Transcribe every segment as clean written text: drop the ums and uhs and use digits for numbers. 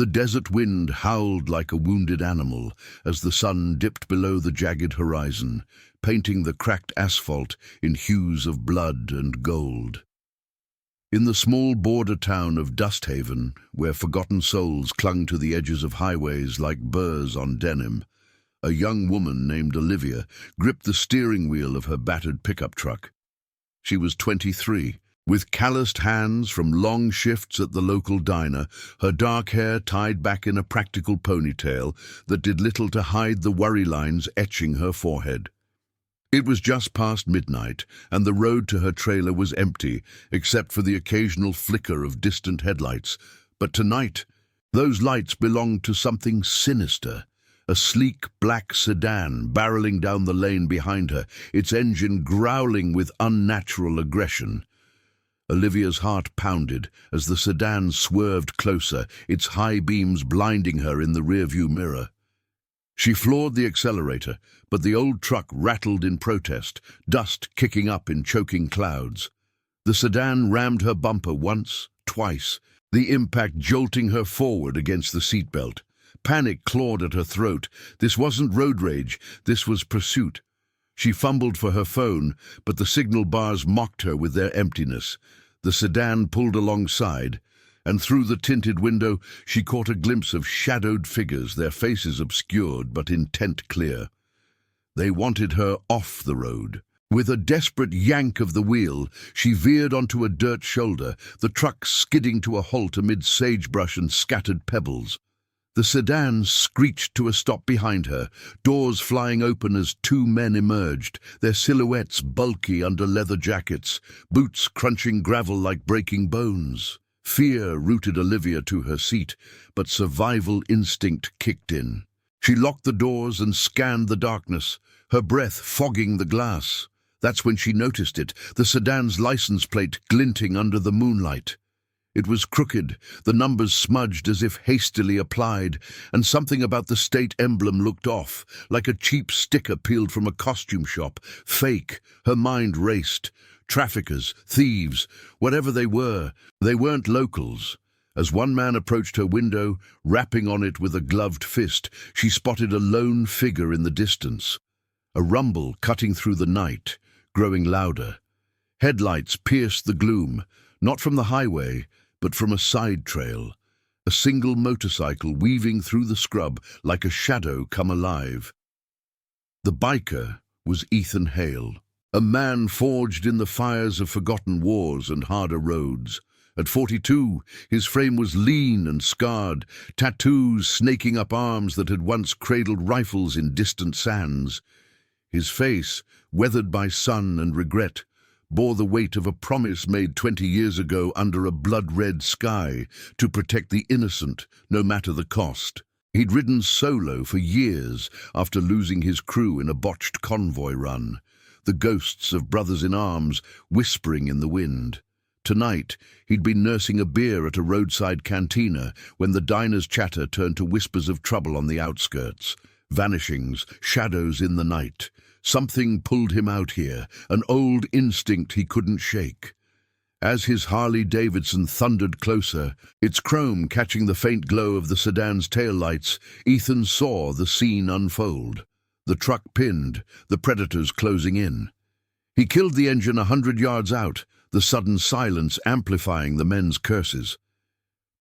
The desert wind howled like a wounded animal as the sun dipped below the jagged horizon, painting the cracked asphalt in hues of blood and gold. In the small border town of Dusthaven, where forgotten souls clung to the edges of highways like burrs on denim, a young woman named Olivia gripped the steering wheel of her battered pickup truck. She was 23. With calloused hands from long shifts at the local diner, her dark hair tied back in a practical ponytail that did little to hide the worry lines etching her forehead. It was just past midnight, and the road to her trailer was empty, except for the occasional flicker of distant headlights. But tonight, those lights belonged to something sinister. A sleek black sedan barreling down the lane behind her, its engine growling with unnatural aggression. Olivia's heart pounded as the sedan swerved closer, its high beams blinding her in the rearview mirror. She floored the accelerator, but the old truck rattled in protest, dust kicking up in choking clouds. The sedan rammed her bumper once, twice, the impact jolting her forward against the seatbelt. Panic clawed at her throat. This wasn't road rage, this was pursuit. She fumbled for her phone, but the signal bars mocked her with their emptiness. The sedan pulled alongside, and through the tinted window she caught a glimpse of shadowed figures, their faces obscured but intent clear. They wanted her off the road. With a desperate yank of the wheel, she veered onto a dirt shoulder, the truck skidding to a halt amid sagebrush and scattered pebbles. The sedan screeched to a stop behind her, doors flying open as two men emerged, their silhouettes bulky under leather jackets, boots crunching gravel like breaking bones. Fear rooted Olivia to her seat, but survival instinct kicked in. She locked the doors and scanned the darkness, her breath fogging the glass. That's when she noticed it, the sedan's license plate glinting under the moonlight. It was crooked, the numbers smudged as if hastily applied, and something about the state emblem looked off, like a cheap sticker peeled from a costume shop. Fake. Her mind raced. Traffickers, thieves, whatever they weren't locals. As one man approached her window, rapping on it with a gloved fist, she spotted a lone figure in the distance. A rumble cutting through the night, growing louder. Headlights pierced the gloom, not from the highway, but from a side trail, a single motorcycle weaving through the scrub like a shadow come alive. The biker was Ethan Hale, a man forged in the fires of forgotten wars and harder roads. At 42, his frame was lean and scarred, tattoos snaking up arms that had once cradled rifles in distant sands. His face, weathered by sun and regret, bore the weight of a promise made 20 years ago under a blood-red sky to protect the innocent, no matter the cost. He'd ridden solo for years after losing his crew in a botched convoy run, the ghosts of brothers in arms whispering in the wind. Tonight, he'd been nursing a beer at a roadside cantina when the diner's chatter turned to whispers of trouble on the outskirts. Vanishings, shadows in the night. Something pulled him out here, an old instinct he couldn't shake. As his Harley-Davidson thundered closer, its chrome catching the faint glow of the sedan's taillights, Ethan saw the scene unfold. The truck pinned, the predators closing in. He killed the engine 100 yards out, the sudden silence amplifying the men's curses.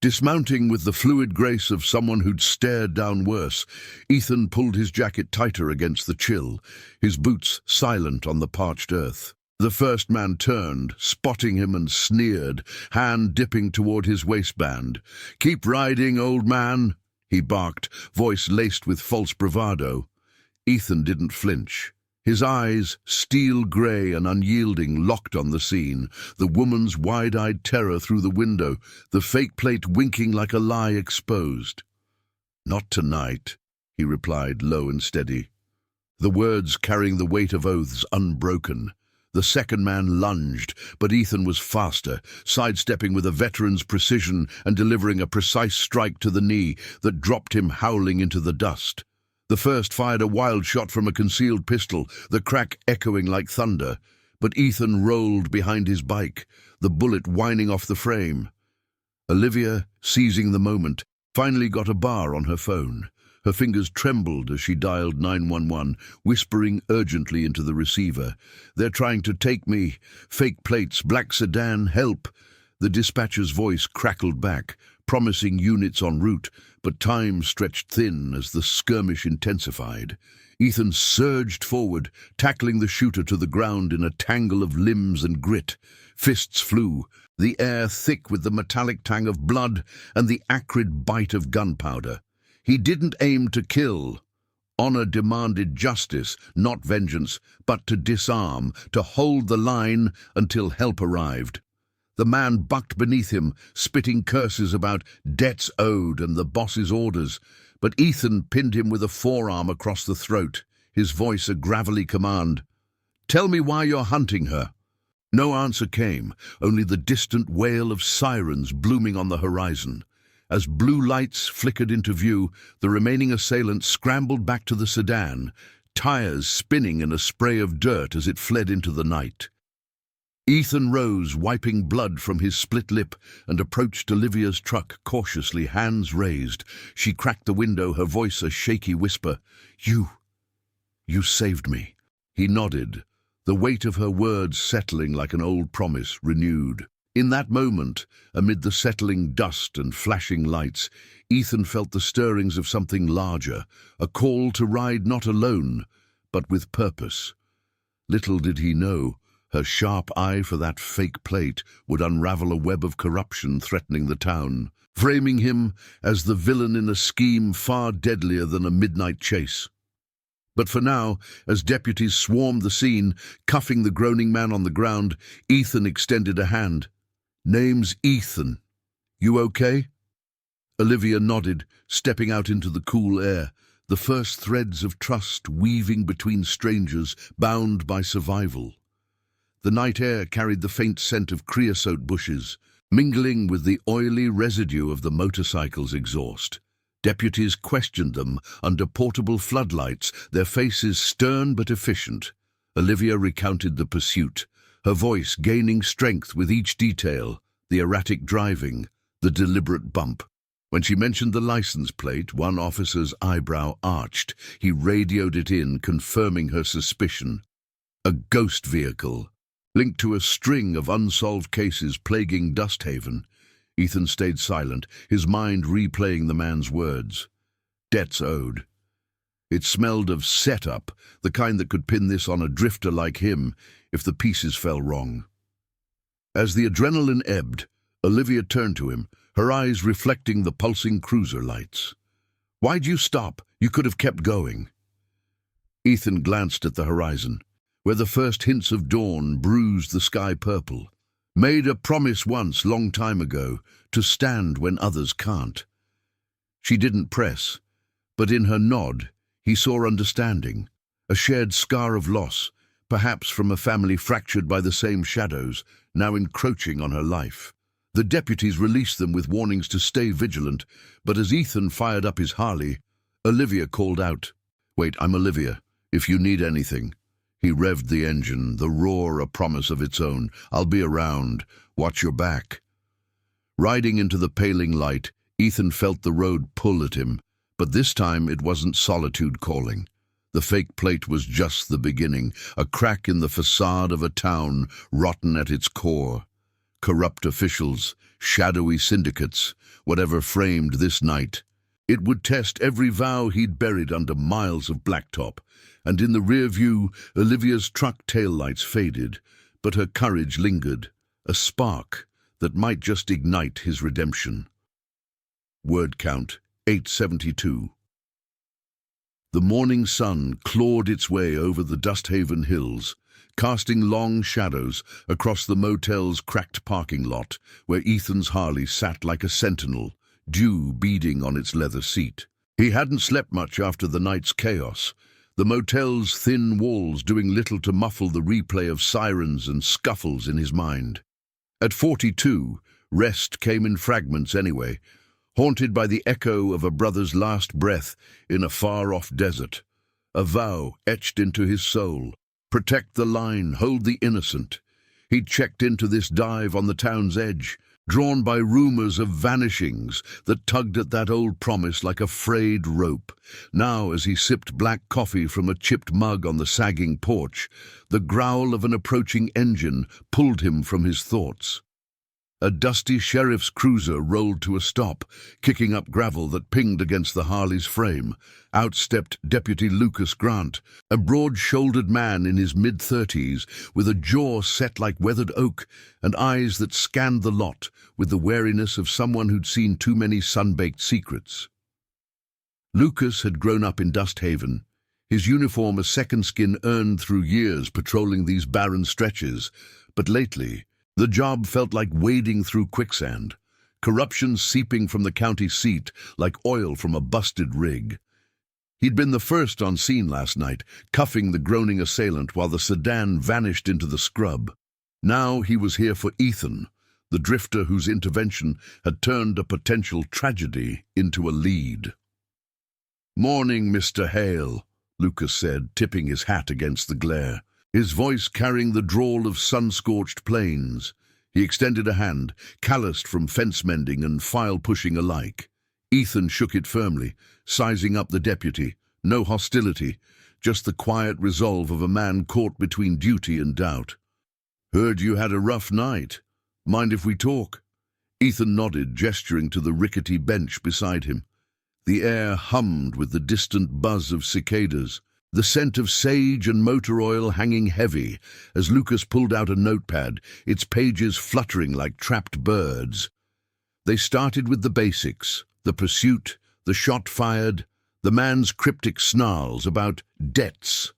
Dismounting with the fluid grace of someone who'd stared down worse, Ethan pulled his jacket tighter against the chill, his boots silent on the parched earth. The first man turned, spotting him, and sneered, hand dipping toward his waistband. "Keep riding, old man," he barked, voice laced with false bravado. Ethan didn't flinch. His eyes, steel-grey and unyielding, locked on the scene, the woman's wide-eyed terror through the window, the fake plate winking like a lie exposed. "Not tonight," he replied, low and steady. The words carrying the weight of oaths unbroken. The second man lunged, but Ethan was faster, sidestepping with a veteran's precision and delivering a precise strike to the knee that dropped him howling into the dust. The first fired a wild shot from a concealed pistol, the crack echoing like thunder, but Ethan rolled behind his bike, the bullet whining off the frame. Olivia, seizing the moment, Finally got a bar on her phone. Her fingers trembled as she dialed 911, whispering urgently into the receiver. "They're trying to take me. Fake plates, black sedan, help." The dispatcher's voice crackled back, promising units en route, but time stretched thin as the skirmish intensified. Ethan surged forward, tackling the shooter to the ground in a tangle of limbs and grit. Fists flew, the air thick with the metallic tang of blood and the acrid bite of gunpowder. He didn't aim to kill. Honor demanded justice, not vengeance, but to disarm, to hold the line until help arrived. The man bucked beneath him, spitting curses about debts owed and the boss's orders, but Ethan pinned him with a forearm across the throat, his voice a gravelly command. "Tell me why you're hunting her." No answer came, only the distant wail of sirens blooming on the horizon. As blue lights flickered into view, the remaining assailant scrambled back to the sedan, tires spinning in a spray of dirt as it fled into the night. Ethan rose, wiping blood from his split lip, and approached Olivia's truck cautiously, hands raised. She cracked the window, her voice a shaky whisper. You saved me." He nodded, the weight of her words settling like an old promise renewed. In that moment, amid the settling dust and flashing lights, Ethan felt the stirrings of something larger, a call to ride not alone, but with purpose. Little did he know, her sharp eye for that fake plate would unravel a web of corruption threatening the town, framing him as the villain in a scheme far deadlier than a midnight chase. But for now, as deputies swarmed the scene, cuffing the groaning man on the ground, Ethan extended a hand. "Name's Ethan. You okay?" Olivia nodded, stepping out into the cool air, the first threads of trust weaving between strangers bound by survival. The night air carried the faint scent of creosote bushes, mingling with the oily residue of the motorcycle's exhaust. Deputies questioned them under portable floodlights, their faces stern but efficient. Olivia recounted the pursuit, her voice gaining strength with each detail, the erratic driving, the deliberate bump. When she mentioned the license plate, one officer's eyebrow arched. He radioed it in, confirming her suspicion. A ghost vehicle, linked to a string of unsolved cases plaguing Dusthaven. Ethan stayed silent, his mind replaying the man's words. Debts owed. It smelled of setup, the kind that could pin this on a drifter like him if the pieces fell wrong. As the adrenaline ebbed, Olivia turned to him, her eyes reflecting the pulsing cruiser lights. "Why'd you stop? You could have kept going." Ethan glanced at the horizon, where the first hints of dawn bruised the sky purple. "Made a promise once, long time ago, to stand when others can't." She didn't press, but in her nod, he saw understanding, a shared scar of loss, perhaps from a family fractured by the same shadows, now encroaching on her life. The deputies released them with warnings to stay vigilant, but as Ethan fired up his Harley, Olivia called out, "Wait, I'm Olivia, if you need anything." He revved the engine, the roar a promise of its own. "I'll be around. Watch your back." Riding into the paling light, Ethan felt the road pull at him, but this time it wasn't solitude calling. The fake plate was just the beginning, a crack in the facade of a town rotten at its core. Corrupt officials, shadowy syndicates, whatever framed this night. It would test every vow he'd buried under miles of blacktop, and in the rear view, Olivia's truck taillights faded, but her courage lingered, a spark that might just ignite his redemption. Word count, 872. The morning sun clawed its way over the Dusthaven hills, casting long shadows across the motel's cracked parking lot, where Ethan's Harley sat like a sentinel, dew beading on its leather seat. He hadn't slept much after the night's chaos, the motel's thin walls doing little to muffle the replay of sirens and scuffles in his mind. At 42, rest came in fragments anyway, haunted by the echo of a brother's last breath in a far-off desert, a vow etched into his soul. Protect the line, hold the innocent. He'd checked into this dive on the town's edge, drawn by rumors of vanishings that tugged at that old promise like a frayed rope. Now, as he sipped black coffee from a chipped mug on the sagging porch, the growl of an approaching engine pulled him from his thoughts. A dusty sheriff's cruiser rolled to a stop, kicking up gravel that pinged against the Harley's frame. Out stepped Deputy Lucas Grant, a broad-shouldered man in his mid-30s, with a jaw set like weathered oak and eyes that scanned the lot with the wariness of someone who'd seen too many sun-baked secrets. Lucas had grown up in Dust Haven, his uniform a second skin earned through years patrolling these barren stretches, but lately the job felt like wading through quicksand, corruption seeping from the county seat like oil from a busted rig. He'd been the first on scene last night, cuffing the groaning assailant while the sedan vanished into the scrub. Now he was here for Ethan, the drifter whose intervention had turned a potential tragedy into a lead. "Morning, Mr. Hale," Lucas said, tipping his hat against the glare, his voice carrying the drawl of sun-scorched plains. He extended a hand, calloused from fence-mending and file-pushing alike. Ethan shook it firmly, sizing up the deputy. No hostility, just the quiet resolve of a man caught between duty and doubt. "Heard you had a rough night. Mind if we talk?" Ethan nodded, gesturing to the rickety bench beside him. The air hummed with the distant buzz of cicadas, the scent of sage and motor oil hanging heavy as Lucas pulled out a notepad, its pages fluttering like trapped birds. They started with the basics, the pursuit, the shot fired, the man's cryptic snarls about debts.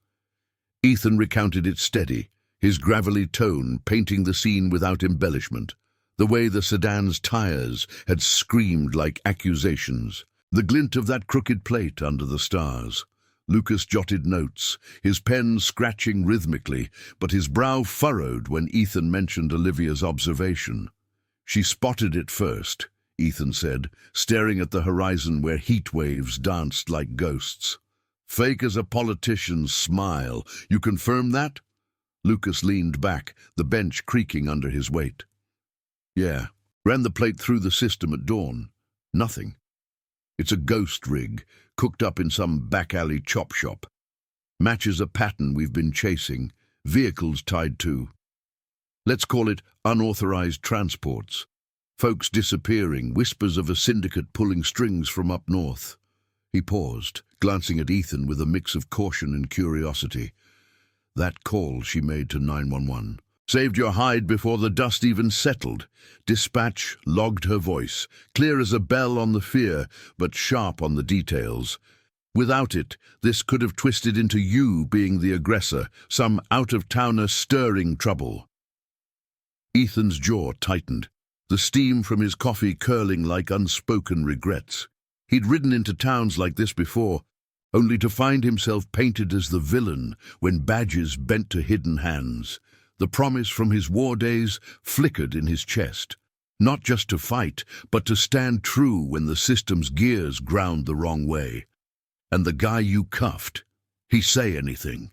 Ethan recounted it steady, his gravelly tone painting the scene without embellishment, the way the sedan's tires had screamed like accusations, the glint of that crooked plate under the stars. Lucas jotted notes, his pen scratching rhythmically, but his brow furrowed when Ethan mentioned Olivia's observation. "She spotted it first," Ethan said, staring at the horizon where heat waves danced like ghosts. "Fake as a politician's smile. You confirm that?" Lucas leaned back, the bench creaking under his weight. "Yeah. Ran the plate through the system at dawn. Nothing. It's a ghost rig, cooked up in some back-alley chop shop. Matches a pattern we've been chasing, vehicles tied to. Let's call it unauthorized transports. Folks disappearing, whispers of a syndicate pulling strings from up north." He paused, glancing at Ethan with a mix of caution and curiosity. "That call she made to 911. Saved your hide before the dust even settled." Dispatch logged her voice, clear as a bell on the fear, but sharp on the details. Without it, this could have twisted into you being the aggressor, some out-of-towner stirring trouble. Ethan's jaw tightened, the steam from his coffee curling like unspoken regrets. He'd ridden into towns like this before, only to find himself painted as the villain when badges bent to hidden hands. The promise from his war days flickered in his chest, not just to fight, but to stand true when the system's gears ground the wrong way. And the guy you cuffed, he say anything?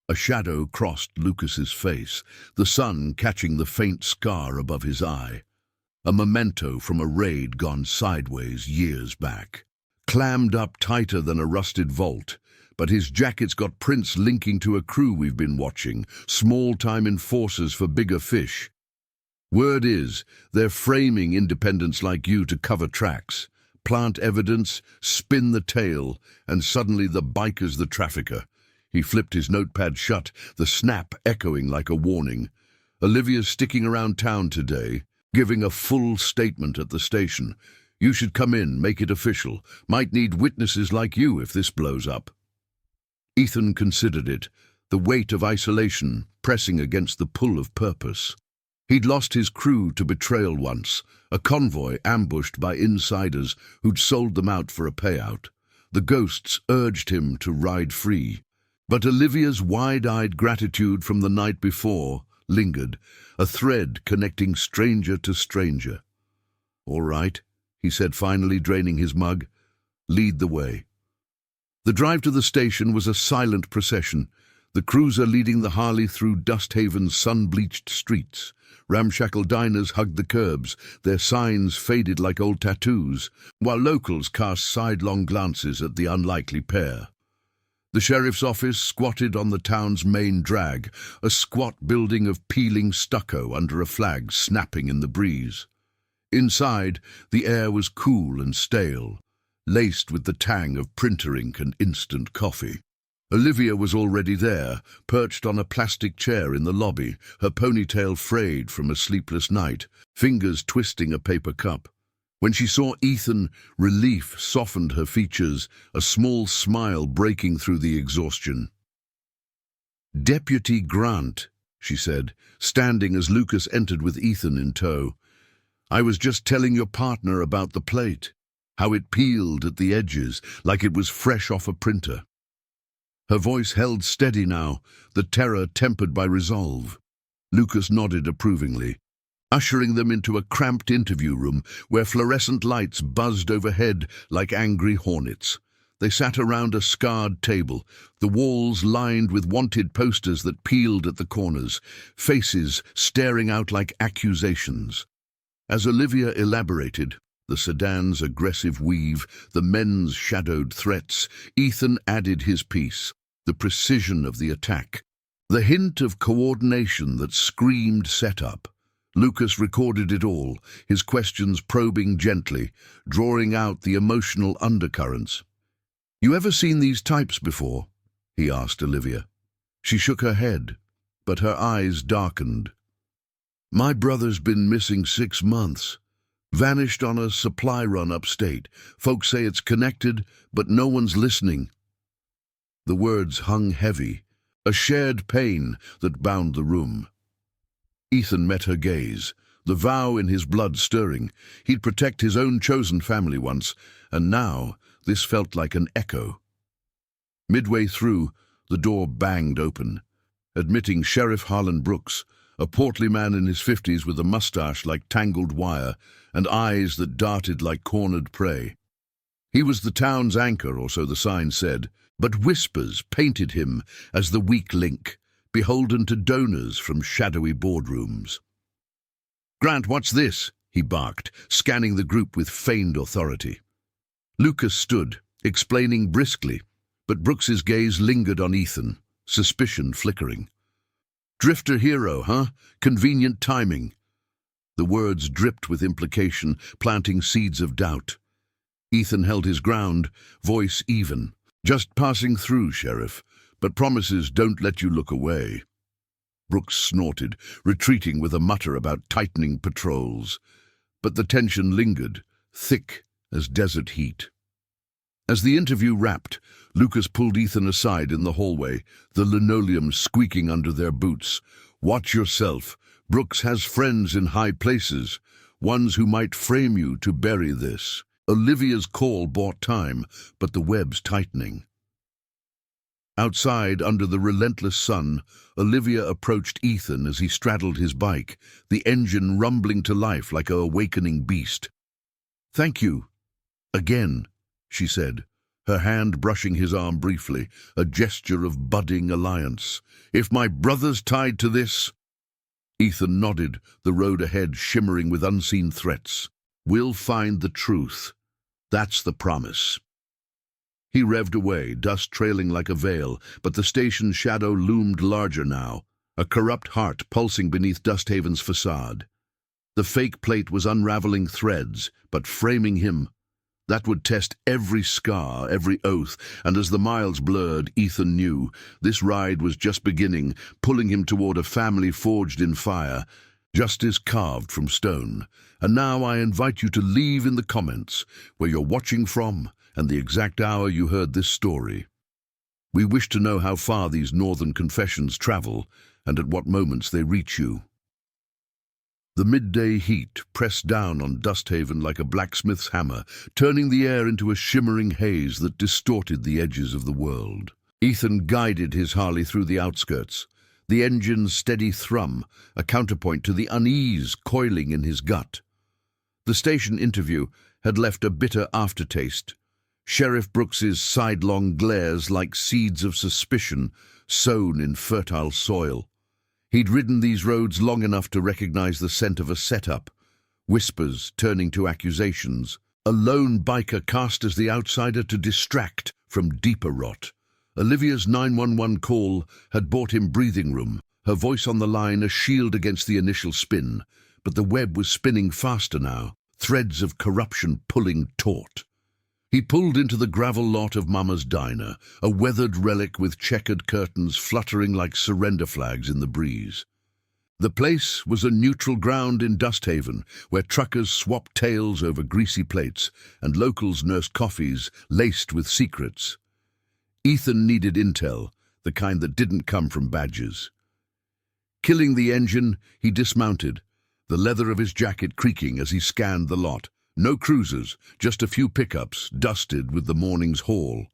A shadow crossed Lucas's face, the sun catching the faint scar above his eye. A memento from a raid gone sideways years back. Clammed up tighter than a rusted vault, but his jacket's got prints linking to a crew we've been watching, small-time enforcers for bigger fish. Word is, they're framing independents like you to cover tracks, plant evidence, spin the tale, and suddenly the biker's the trafficker. He flipped his notepad shut, the snap echoing like a warning. "Olivia's sticking around town today, giving a full statement at the station. You should come in, make it official. Might need witnesses like you if this blows up." Ethan considered it, the weight of isolation pressing against the pull of purpose. He'd lost his crew to betrayal once, a convoy ambushed by insiders who'd sold them out for a payout. The ghosts urged him to ride free. But Olivia's wide-eyed gratitude from the night before lingered, a thread connecting stranger to stranger. "All right," he said finally, draining his mug. "Lead the way." The drive to the station was a silent procession, the cruiser leading the Harley through Dusthaven's sun-bleached streets. Ramshackle diners hugged the curbs, their signs faded like old tattoos, while locals cast sidelong glances at the unlikely pair. The sheriff's office squatted on the town's main drag, a squat building of peeling stucco under a flag snapping in the breeze. Inside, the air was cool and stale, laced with the tang of printer ink and instant coffee. Olivia was already there, perched on a plastic chair in the lobby, her ponytail frayed from a sleepless night, fingers twisting a paper cup. When she saw Ethan, relief softened her features, a small smile breaking through the exhaustion. "Deputy Grant," she said, standing as Lucas entered with Ethan in tow. "I was just telling your partner about the plate, how it peeled at the edges like it was fresh off a printer." Her voice held steady now, the terror tempered by resolve. Lucas nodded approvingly, ushering them into a cramped interview room where fluorescent lights buzzed overhead like angry hornets. They sat around a scarred table, the walls lined with wanted posters that peeled at the corners, faces staring out like accusations. As Olivia elaborated, the sedan's aggressive weave, the men's shadowed threats, Ethan added his piece, the precision of the attack, the hint of coordination that screamed setup. Lucas recorded it all, his questions probing gently, drawing out the emotional undercurrents. "You ever seen these types before?" he asked Olivia. She shook her head, but her eyes darkened. "My brother's been missing 6 months. Vanished on a supply run upstate. Folks say it's connected, but no one's listening." The words hung heavy, a shared pain that bound the room. Ethan met her gaze, the vow in his blood stirring. He'd protect his own chosen family once, and now this felt like an echo. Midway through, the door banged open, admitting Sheriff Harlan Brooks, a portly man in his 50s with a mustache like tangled wire and eyes that darted like cornered prey. He was the town's anchor, or so the sign said, but whispers painted him as the weak link, beholden to donors from shadowy boardrooms. "Grant, what's this?" he barked, scanning the group with feigned authority. Lucas stood, explaining briskly, but Brooks's gaze lingered on Ethan, suspicion flickering. "Drifter hero, huh? Convenient timing." The words dripped with implication, planting seeds of doubt. Ethan held his ground, voice even. "Just passing through, Sheriff, but promises don't let you look away." Brooks snorted, retreating with a mutter about tightening patrols. But the tension lingered, thick as desert heat. As the interview wrapped, Lucas pulled Ethan aside in the hallway, the linoleum squeaking under their boots. "Watch yourself. Brooks has friends in high places, ones who might frame you to bury this." Olivia's call bought time, but the web's tightening. Outside, under the relentless sun, Olivia approached Ethan as he straddled his bike, the engine rumbling to life like an awakening beast. "Thank you. Again," she said, her hand brushing his arm briefly, a gesture of budding alliance. "If my brother's tied to this—" Ethan nodded, the road ahead shimmering with unseen threats. "We'll find the truth. That's the promise." He revved away, dust trailing like a veil, but the station's shadow loomed larger now, a corrupt heart pulsing beneath Dusthaven's facade. The fake plate was unraveling threads, but framing him. That would test every scar, every oath, and as the miles blurred, Ethan knew this ride was just beginning, pulling him toward a family forged in fire, justice carved from stone. And now I invite you to leave in the comments where you're watching from and the exact hour you heard this story. We wish to know how far these northern confessions travel and at what moments they reach you. The midday heat pressed down on Dusthaven like a blacksmith's hammer, turning the air into a shimmering haze that distorted the edges of the world. Ethan guided his Harley through the outskirts, the engine's steady thrum, a counterpoint to the unease coiling in his gut. The station interview had left a bitter aftertaste. Sheriff Brooks's sidelong glares like seeds of suspicion sown in fertile soil. He'd ridden these roads long enough to recognize the scent of a setup, whispers turning to accusations, a lone biker cast as the outsider to distract from deeper rot. Olivia's 911 call had bought him breathing room, her voice on the line a shield against the initial spin, but the web was spinning faster now, threads of corruption pulling taut. He pulled into the gravel lot of Mama's diner, a weathered relic with checkered curtains fluttering like surrender flags in the breeze. The place was a neutral ground in Dust Haven, where truckers swapped tales over greasy plates and locals nursed coffees laced with secrets. Ethan needed intel, the kind that didn't come from badges. Killing the engine, he dismounted, the leather of his jacket creaking as he scanned the lot. No cruisers, just a few pickups, dusted with the morning's haul.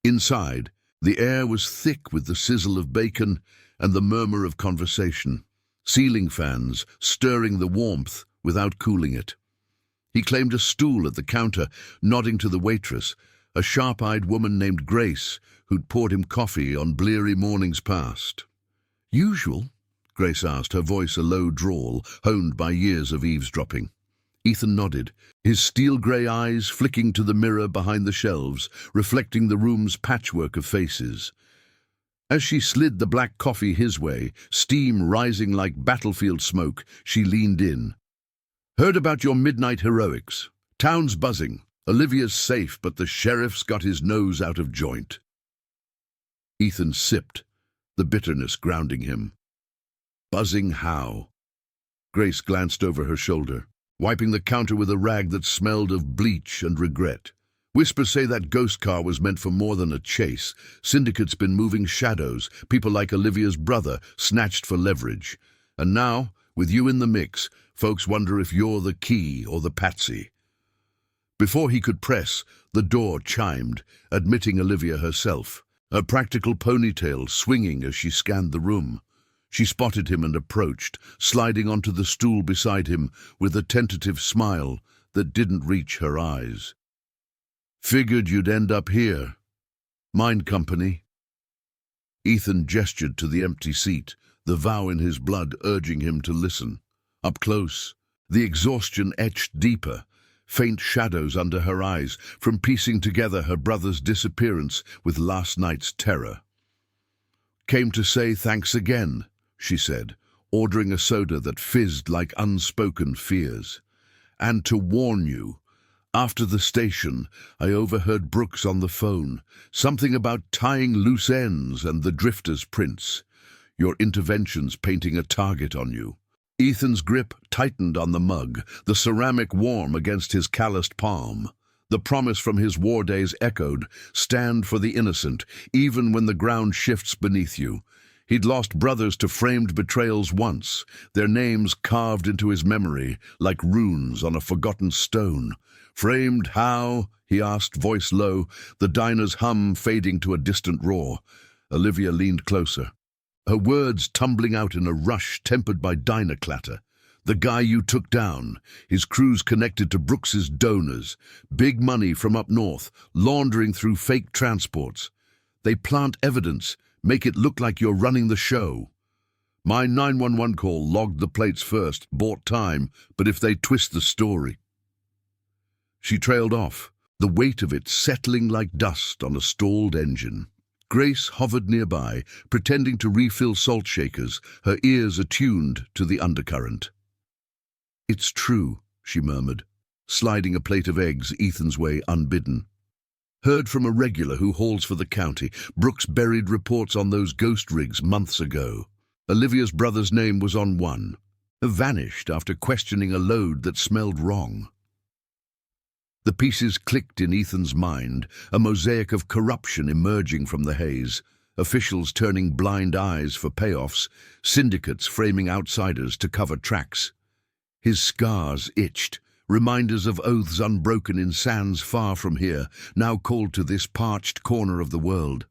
Inside, the air was thick with the sizzle of bacon and the murmur of conversation, ceiling fans stirring the warmth without cooling it. He claimed a stool at the counter, nodding to the waitress, a sharp-eyed woman named Grace, who'd poured him coffee on bleary mornings past. "Usual?" Grace asked, her voice a low drawl, honed by years of eavesdropping. Ethan nodded, his steel-grey eyes flicking to the mirror behind the shelves, reflecting the room's patchwork of faces. As she slid the black coffee his way, steam rising like battlefield smoke, she leaned in. "Heard about your midnight heroics. Town's buzzing. Olivia's safe, but the sheriff's got his nose out of joint." Ethan sipped, the bitterness grounding him. Buzzing how? Grace glanced over her shoulder, wiping the counter with a rag that smelled of bleach and regret. "Whispers say that ghost car was meant for more than a chase. Syndicate's been moving shadows, people like Olivia's brother, snatched for leverage. And now, with you in the mix, folks wonder if you're the key or the patsy." Before he could press, the door chimed, admitting Olivia herself, her practical ponytail swinging as she scanned the room. She spotted him and approached, sliding onto the stool beside him with a tentative smile that didn't reach her eyes. "Figured you'd end up here. Mind company?" Ethan gestured to the empty seat, the vow in his blood urging him to listen. Up close, the exhaustion etched deeper, faint shadows under her eyes from piecing together her brother's disappearance with last night's terror. "Came to say thanks again," she said, ordering a soda that fizzed like unspoken fears. "And to warn you, after the station, I overheard Brooks on the phone, something about tying loose ends and the drifter's prints. Your intervention's painting a target on you." Ethan's grip tightened on the mug, the ceramic warm against his calloused palm. The promise from his war days echoed, "Stand for the innocent, even when the ground shifts beneath you." He'd lost brothers to framed betrayals once, their names carved into his memory like runes on a forgotten stone. "Framed how?" he asked, voice low, the diner's hum fading to a distant roar. Olivia leaned closer, her words tumbling out in a rush tempered by diner clatter. "The guy you took down, his crew's connected to Brooks's donors, big money from up north, laundering through fake transports. They plant evidence, make it look like you're running the show. My 911 call logged the plates first, bought time, but if they twist the story..." She trailed off, the weight of it settling like dust on a stalled engine. Grace hovered nearby, pretending to refill salt shakers, her ears attuned to the undercurrent. "It's true," she murmured, sliding a plate of eggs Ethan's way unbidden. "Heard from a regular who hauls for the county. Brooks buried reports on those ghost rigs months ago. Olivia's brother's name was on one. Vanished after questioning a load that smelled wrong." The pieces clicked in Ethan's mind, a mosaic of corruption emerging from the haze, officials turning blind eyes for payoffs, syndicates framing outsiders to cover tracks. His scars itched, reminders of oaths unbroken in sands far from here, now called to this parched corner of the world.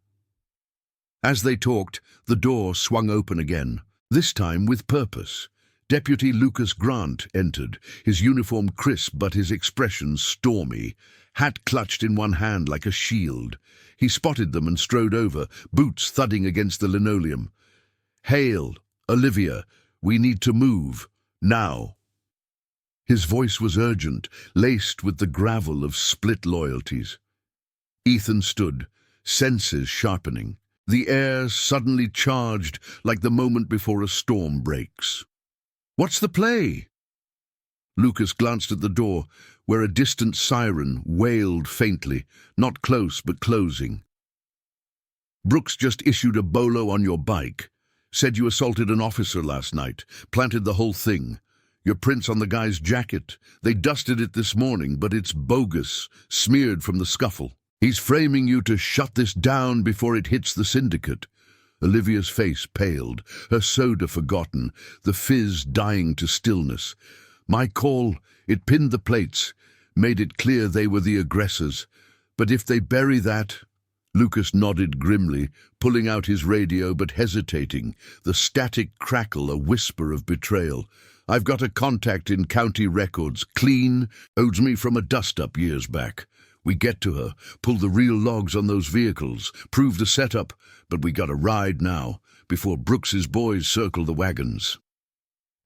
As they talked, the door swung open again, this time with purpose. Deputy Lucas Grant entered, his uniform crisp but his expression stormy, hat clutched in one hand like a shield. He spotted them and strode over, boots thudding against the linoleum. "Hail, Olivia, we need to move, now." His voice was urgent, laced with the gravel of split loyalties. Ethan stood, senses sharpening. The air suddenly charged like the moment before a storm breaks. "What's the play?" Lucas glanced at the door, where a distant siren wailed faintly, not close but closing. "Brooks just issued a bolo on your bike. Said you assaulted an officer last night, planted the whole thing. Your print's on the guy's jacket. They dusted it this morning, but it's bogus, smeared from the scuffle. He's framing you to shut this down before it hits the syndicate." Olivia's face paled, her soda forgotten, the fizz dying to stillness. "My call, it pinned the plates, made it clear they were the aggressors. But if they bury that—" Lucas nodded grimly, pulling out his radio but hesitating, the static crackle a whisper of betrayal. "I've got a contact in county records, clean, owes me from a dust-up years back. We get to her, pull the real logs on those vehicles, prove the setup, but we got a ride now, before Brooks's boys circle the wagons."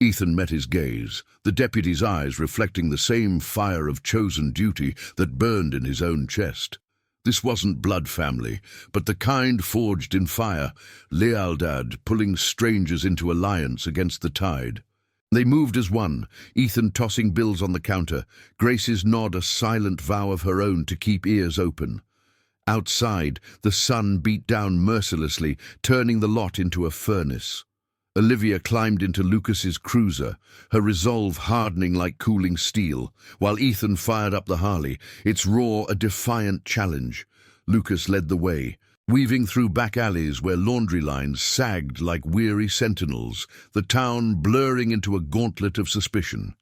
Ethan met his gaze, the deputy's eyes reflecting the same fire of chosen duty that burned in his own chest. This wasn't blood family, but the kind forged in fire, lealdad pulling strangers into alliance against the tide. They moved as one, Ethan tossing bills on the counter, Grace's nod a silent vow of her own to keep ears open. Outside, the sun beat down mercilessly, turning the lot into a furnace. Olivia climbed into Lucas's cruiser, her resolve hardening like cooling steel, while Ethan fired up the Harley, its roar a defiant challenge. Lucas led the way, weaving through back alleys where laundry lines sagged like weary sentinels, the town blurring into a gauntlet of suspicion.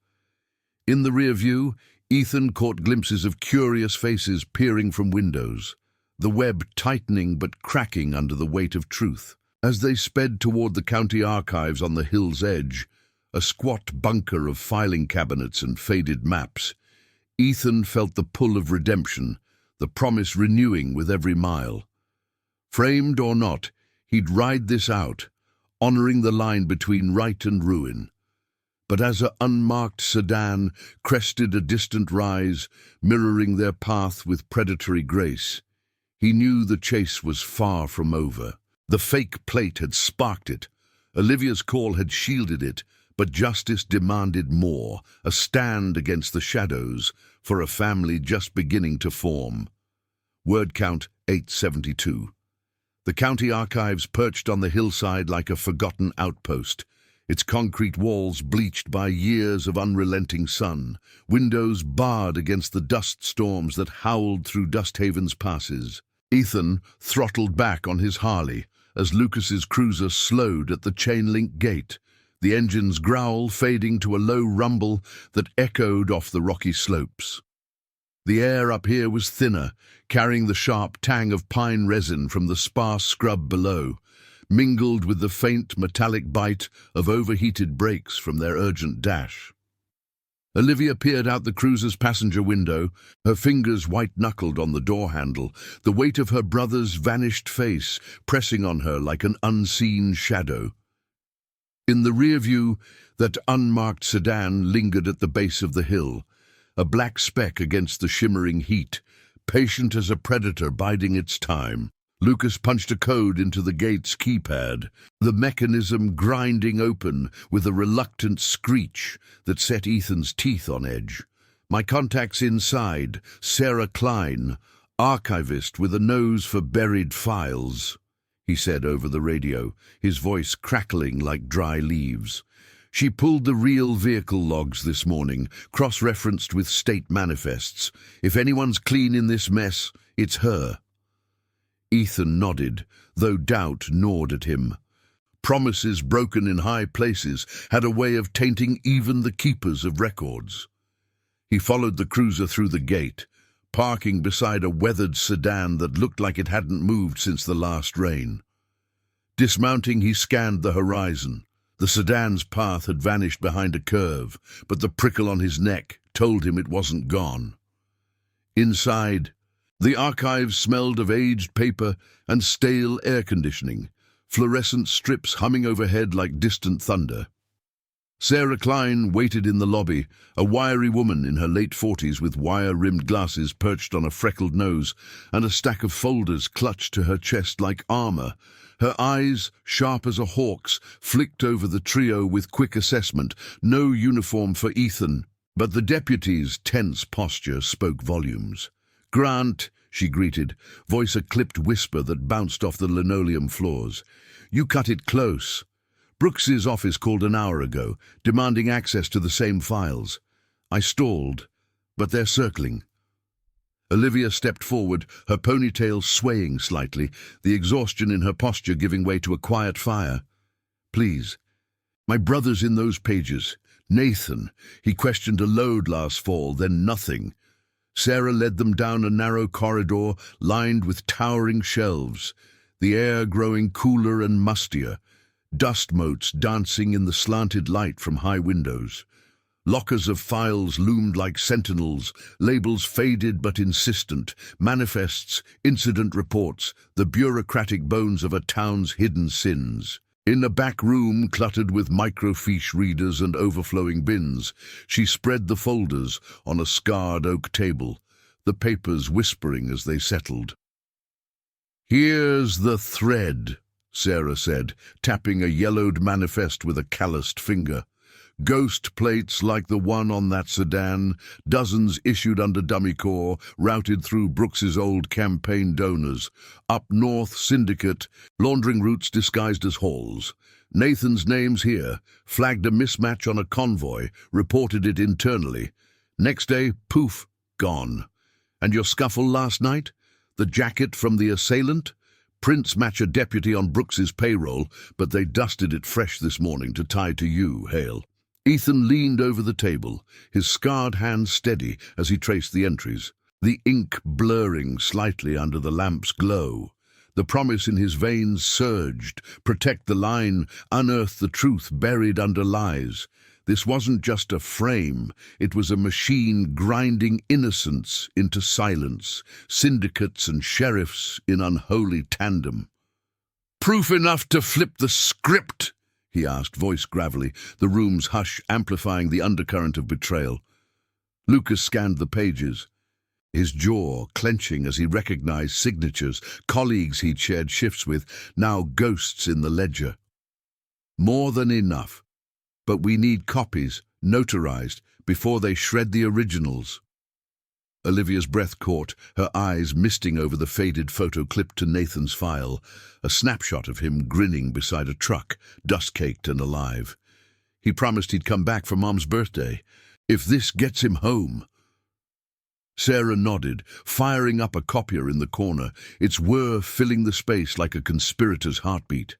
In the rear view, Ethan caught glimpses of curious faces peering from windows, the web tightening but cracking under the weight of truth. As they sped toward the county archives on the hill's edge, a squat bunker of filing cabinets and faded maps, Ethan felt the pull of redemption, the promise renewing with every mile. Framed or not, he'd ride this out, honoring the line between right and ruin. But as an unmarked sedan crested a distant rise, mirroring their path with predatory grace, he knew the chase was far from over. The fake plate had sparked it. Olivia's call had shielded it, but justice demanded more, a stand against the shadows for a family just beginning to form. Word count 872. The county archives perched on the hillside like a forgotten outpost, its concrete walls bleached by years of unrelenting sun, windows barred against the dust storms that howled through Dusthaven's passes. Ethan throttled back on his Harley as Lucas's cruiser slowed at the chain-link gate, the engine's growl fading to a low rumble that echoed off the rocky slopes. The air up here was thinner, carrying the sharp tang of pine resin from the sparse scrub below, mingled with the faint metallic bite of overheated brakes from their urgent dash. Olivia peered out the cruiser's passenger window, her fingers white-knuckled on the door handle, the weight of her brother's vanished face pressing on her like an unseen shadow. In the rear view, that unmarked sedan lingered at the base of the hill, a black speck against the shimmering heat, patient as a predator biding its time. Lucas punched a code into the gate's keypad, the mechanism grinding open with a reluctant screech that set Ethan's teeth on edge. "My contact's inside, Sarah Klein, archivist with a nose for buried files," he said over the radio, his voice crackling like dry leaves. "She pulled the real vehicle logs this morning, cross-referenced with state manifests. If anyone's clean in this mess, it's her." Ethan nodded, though doubt gnawed at him. Promises broken in high places had a way of tainting even the keepers of records. He followed the cruiser through the gate, parking beside a weathered sedan that looked like it hadn't moved since the last rain. Dismounting, he scanned the horizon. The sedan's path had vanished behind a curve, but the prickle on his neck told him it wasn't gone. Inside, the archives smelled of aged paper and stale air conditioning, fluorescent strips humming overhead like distant thunder. Sarah Klein waited in the lobby, a wiry woman in her late 40s with wire-rimmed glasses perched on a freckled nose and a stack of folders clutched to her chest like armor. Her eyes, sharp as a hawk's, flicked over the trio with quick assessment. No uniform for Ethan, but the deputy's tense posture spoke volumes. "Grant," she greeted, voice a clipped whisper that bounced off the linoleum floors. "You cut it close. Brooks's office called an hour ago, demanding access to the same files. I stalled, but they're circling." Olivia stepped forward, her ponytail swaying slightly, the exhaustion in her posture giving way to a quiet fire. "Please. My brother's in those pages. Nathan. He questioned a load last fall, then nothing." Sarah led them down a narrow corridor lined with towering shelves, the air growing cooler and mustier, dust motes dancing in the slanted light from high windows. Lockers of files loomed like sentinels, labels faded but insistent, manifests, incident reports, the bureaucratic bones of a town's hidden sins. In a back room cluttered with microfiche readers and overflowing bins, she spread the folders on a scarred oak table, the papers whispering as they settled. "Here's the thread," Sarah said, tapping a yellowed manifest with a calloused finger. "Ghost plates like the one on that sedan, dozens issued under dummy corps, routed through Brooks's old campaign donors. Up north, syndicate, laundering routes disguised as halls. Nathan's name's here, flagged a mismatch on a convoy, reported it internally. Next day, poof, gone. And your scuffle last night? The jacket from the assailant? Prints match a deputy on Brooks's payroll, but they dusted it fresh this morning to tie to you, Hale." Ethan leaned over the table, his scarred hand steady as he traced the entries, the ink blurring slightly under the lamp's glow. The promise in his veins surged: protect the line, unearth the truth buried under lies. This wasn't just a frame, it was a machine grinding innocence into silence, syndicates and sheriffs in unholy tandem. "Proof enough to flip the script?" he asked, voice gravelly, the room's hush amplifying the undercurrent of betrayal. Lucas scanned the pages, his jaw clenching as he recognized signatures, colleagues he'd shared shifts with, now ghosts in the ledger. "More than enough. But we need copies, notarized, before they shred the originals." Olivia's breath caught, her eyes misting over the faded photo clipped to Nathan's file, a snapshot of him grinning beside a truck, dust-caked and alive. He promised he'd come back for Mom's birthday. If this gets him home. Sarah nodded, firing up a copier in the corner, its whir filling the space like a conspirator's heartbeat.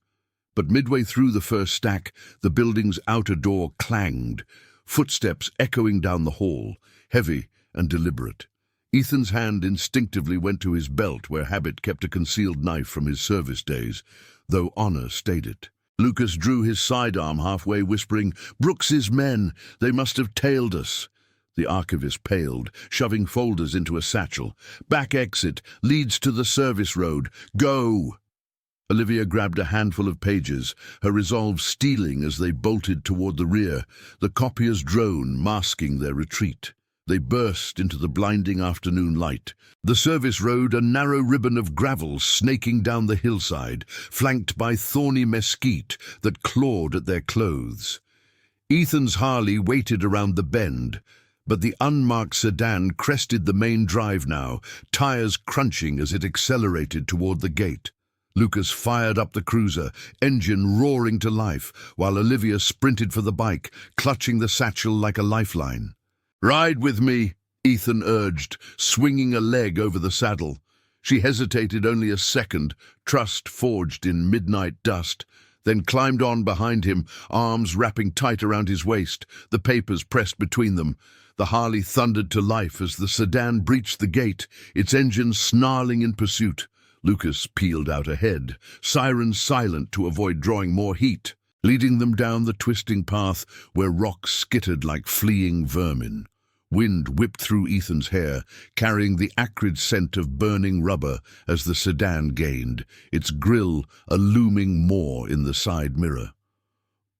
But midway through the first stack, the building's outer door clanged, footsteps echoing down the hall, heavy and deliberate. Ethan's hand instinctively went to his belt where habit kept a concealed knife from his service days, though honor stayed it. Lucas drew his sidearm halfway, whispering, "Brooks's men, they must have tailed us." The archivist paled, shoving folders into a satchel. "Back exit, leads to the service road. Go!" Olivia grabbed a handful of pages, her resolve steeling as they bolted toward the rear, the copier's drone masking their retreat. They burst into the blinding afternoon light. The service road, a narrow ribbon of gravel snaking down the hillside, flanked by thorny mesquite that clawed at their clothes. Ethan's Harley waited around the bend, but the unmarked sedan crested the main drive now, tires crunching as it accelerated toward the gate. Lucas fired up the cruiser, engine roaring to life, while Olivia sprinted for the bike, clutching the satchel like a lifeline. "Ride with me," Ethan urged, swinging a leg over the saddle. She hesitated only a second, trust forged in midnight dust, then climbed on behind him, arms wrapping tight around his waist, the papers pressed between them. The Harley thundered to life as the sedan breached the gate, its engine snarling in pursuit. Lucas peeled out ahead, sirens silent to avoid drawing more heat. leading them down the twisting path where rocks skittered like fleeing vermin. Wind whipped through Ethan's hair, carrying the acrid scent of burning rubber as the sedan gained, its grille a looming maw in the side mirror.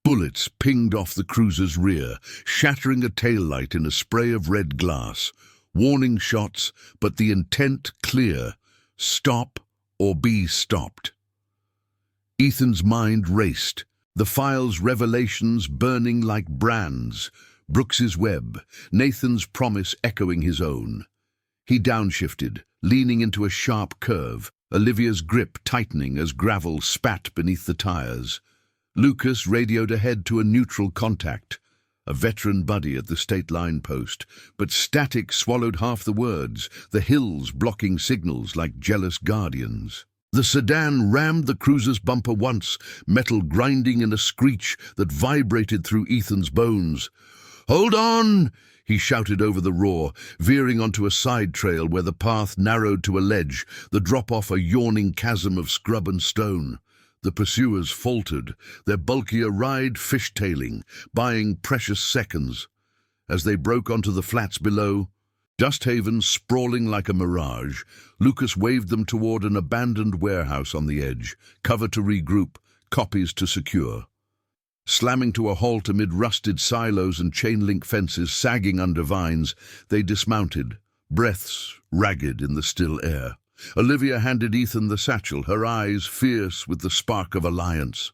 Bullets pinged off the cruiser's rear, shattering a taillight in a spray of red glass. Warning shots, but the intent clear: stop or be stopped. Ethan's mind raced, the file's revelations burning like brands. Brooks's web, Nathan's promise echoing his own. He downshifted, leaning into a sharp curve, Olivia's grip tightening as gravel spat beneath the tires. Lucas radioed ahead to a neutral contact, a veteran buddy at the state line post, but static swallowed half the words, the hills blocking signals like jealous guardians. The sedan rammed the cruiser's bumper once, metal grinding in a screech that vibrated through Ethan's bones. "Hold on!" he shouted over the roar, veering onto a side trail where the path narrowed to a ledge, the drop-off a yawning chasm of scrub and stone. The pursuers faltered, their bulkier ride fishtailing, buying precious seconds. As they broke onto the flats below, Dust Haven sprawling like a mirage, Lucas waved them toward an abandoned warehouse on the edge, cover to regroup, copies to secure. Slamming to a halt amid rusted silos and chain-link fences sagging under vines, they dismounted, breaths ragged in the still air. Olivia handed Ethan the satchel, her eyes fierce with the spark of alliance.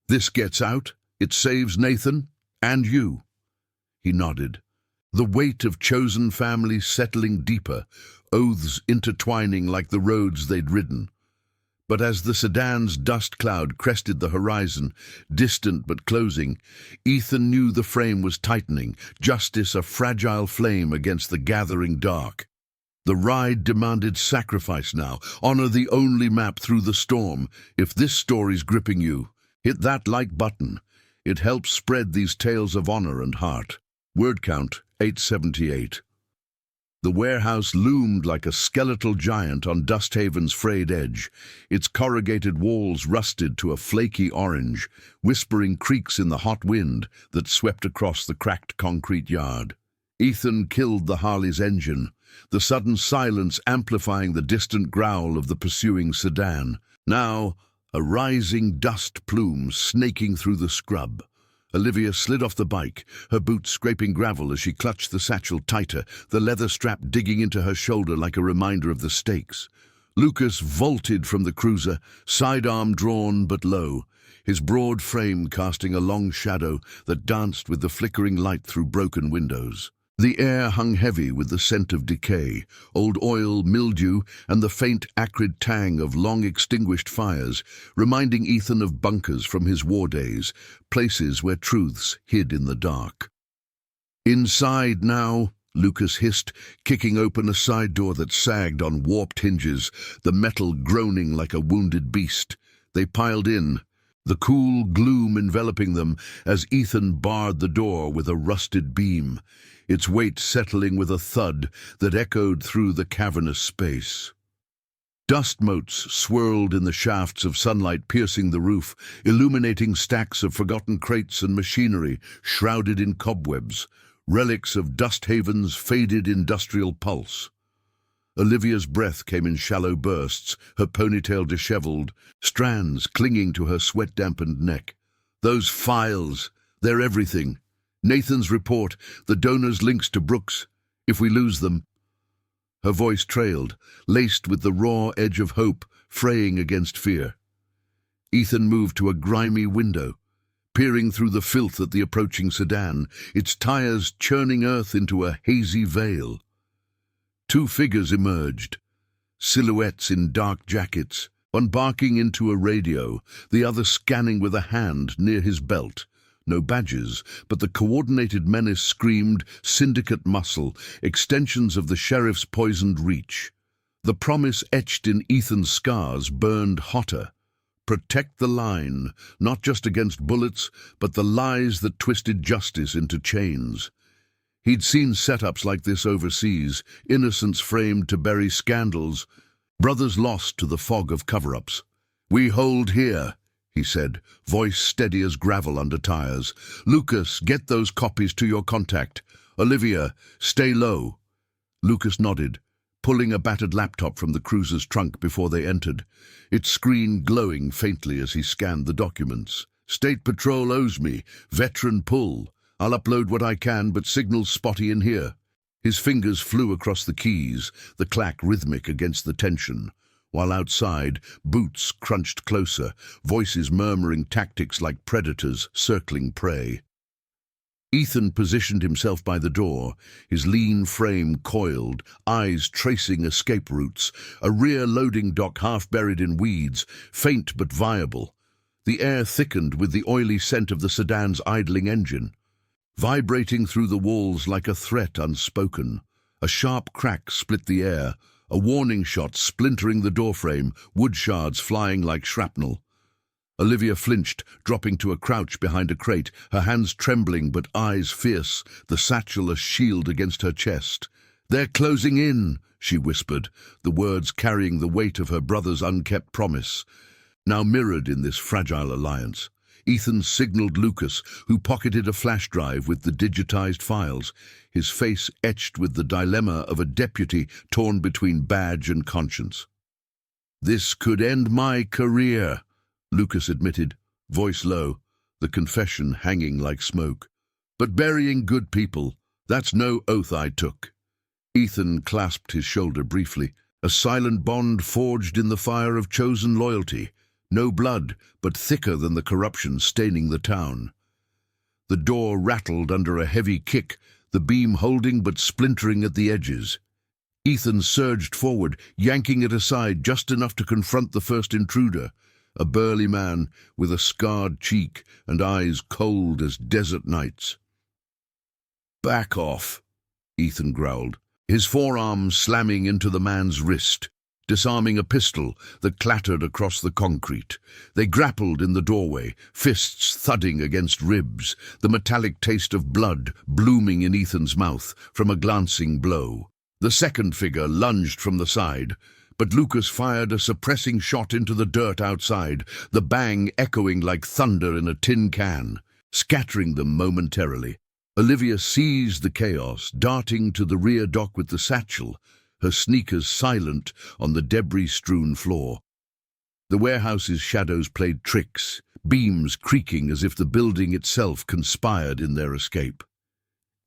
"This gets out, it saves Nathan, and you." He nodded, the weight of chosen family settling deeper, oaths intertwining like the roads they'd ridden. But as the sedan's dust cloud crested the horizon, distant but closing, Ethan knew the frame was tightening, justice a fragile flame against the gathering dark. The ride demanded sacrifice now, honor the only map through the storm. If this story's gripping you, hit that like button. It helps spread these tales of honor and heart. Word count 878. The warehouse loomed like a skeletal giant on Dust Haven's frayed edge, its corrugated walls rusted to a flaky orange, whispering creaks in the hot wind that swept across the cracked concrete yard. Ethan killed the Harley's engine, the sudden silence amplifying the distant growl of the pursuing sedan. Now, a rising dust plume snaking through the scrub. Olivia slid off the bike, her boots scraping gravel as she clutched the satchel tighter, the leather strap digging into her shoulder like a reminder of the stakes. Lucas vaulted from the cruiser, sidearm drawn but low, his broad frame casting a long shadow that danced with the flickering light through broken windows. The air hung heavy with the scent of decay, old oil, mildew, and the faint, acrid tang of long-extinguished fires, reminding Ethan of bunkers from his war days, places where truths hid in the dark. "Inside now," Lucas hissed, kicking open a side door that sagged on warped hinges, the metal groaning like a wounded beast. They piled in, the cool gloom enveloping them as Ethan barred the door with a rusted beam, its weight settling with a thud that echoed through the cavernous space. Dust motes swirled in the shafts of sunlight piercing the roof, illuminating stacks of forgotten crates and machinery shrouded in cobwebs, relics of Dust Haven's faded industrial pulse. Olivia's breath came in shallow bursts, her ponytail disheveled, strands clinging to her sweat-dampened neck. "Those files, they're everything. Nathan's report, the donor's links to Brooks. If we lose them..." Her voice trailed, laced with the raw edge of hope, fraying against fear. Ethan moved to a grimy window, peering through the filth at the approaching sedan, its tires churning earth into a hazy veil. Two figures emerged, silhouettes in dark jackets, one barking into a radio, the other scanning with a hand near his belt. No badges, but the coordinated menace screamed syndicate muscle, extensions of the sheriff's poisoned reach. The promise etched in Ethan's scars burned hotter. Protect the line, not just against bullets, but the lies that twisted justice into chains. He'd seen setups like this overseas, innocents framed to bury scandals, brothers lost to the fog of cover-ups. "We hold here," he said, voice steady as gravel under tires. "Lucas, get those copies to your contact. Olivia, stay low." Lucas nodded, pulling a battered laptop from the cruiser's trunk before they entered, its screen glowing faintly as he scanned the documents. "State Patrol owes me. Veteran pull. I'll upload what I can, but signal's spotty in here." His fingers flew across the keys, the clack rhythmic against the tension, while outside, boots crunched closer, voices murmuring tactics like predators circling prey. Ethan positioned himself by the door, his lean frame coiled, eyes tracing escape routes, a rear loading dock half buried in weeds, faint but viable. The air thickened with the oily scent of the sedan's idling engine, vibrating through the walls like a threat unspoken. A sharp crack split the air, a warning shot splintering the doorframe, wood shards flying like shrapnel. Olivia flinched, dropping to a crouch behind a crate, her hands trembling but eyes fierce, the satchel a shield against her chest. "They're closing in," she whispered, the words carrying the weight of her brother's unkept promise. Now mirrored in this fragile alliance, Ethan signaled Lucas, who pocketed a flash drive with the digitized files, his face etched with the dilemma of a deputy torn between badge and conscience. "This could end my career," Lucas admitted, voice low, the confession hanging like smoke. "But burying good people, that's no oath I took." Ethan clasped his shoulder briefly, a silent bond forged in the fire of chosen loyalty. No blood, but thicker than the corruption staining the town. The door rattled under a heavy kick, the beam holding but splintering at the edges. Ethan surged forward, yanking it aside just enough to confront the first intruder, a burly man with a scarred cheek and eyes cold as desert nights. "Back off," Ethan growled, his forearm slamming into the man's wrist, disarming a pistol that clattered across the concrete. They grappled in the doorway, fists thudding against ribs, the metallic taste of blood blooming in Ethan's mouth from a glancing blow. The second figure lunged from the side, but Lucas fired a suppressing shot into the dirt outside, the bang echoing like thunder in a tin can, scattering them momentarily. Olivia seized the chaos, darting to the rear dock with the satchel, her sneakers silent on the debris-strewn floor. The warehouse's shadows played tricks, beams creaking as if the building itself conspired in their escape.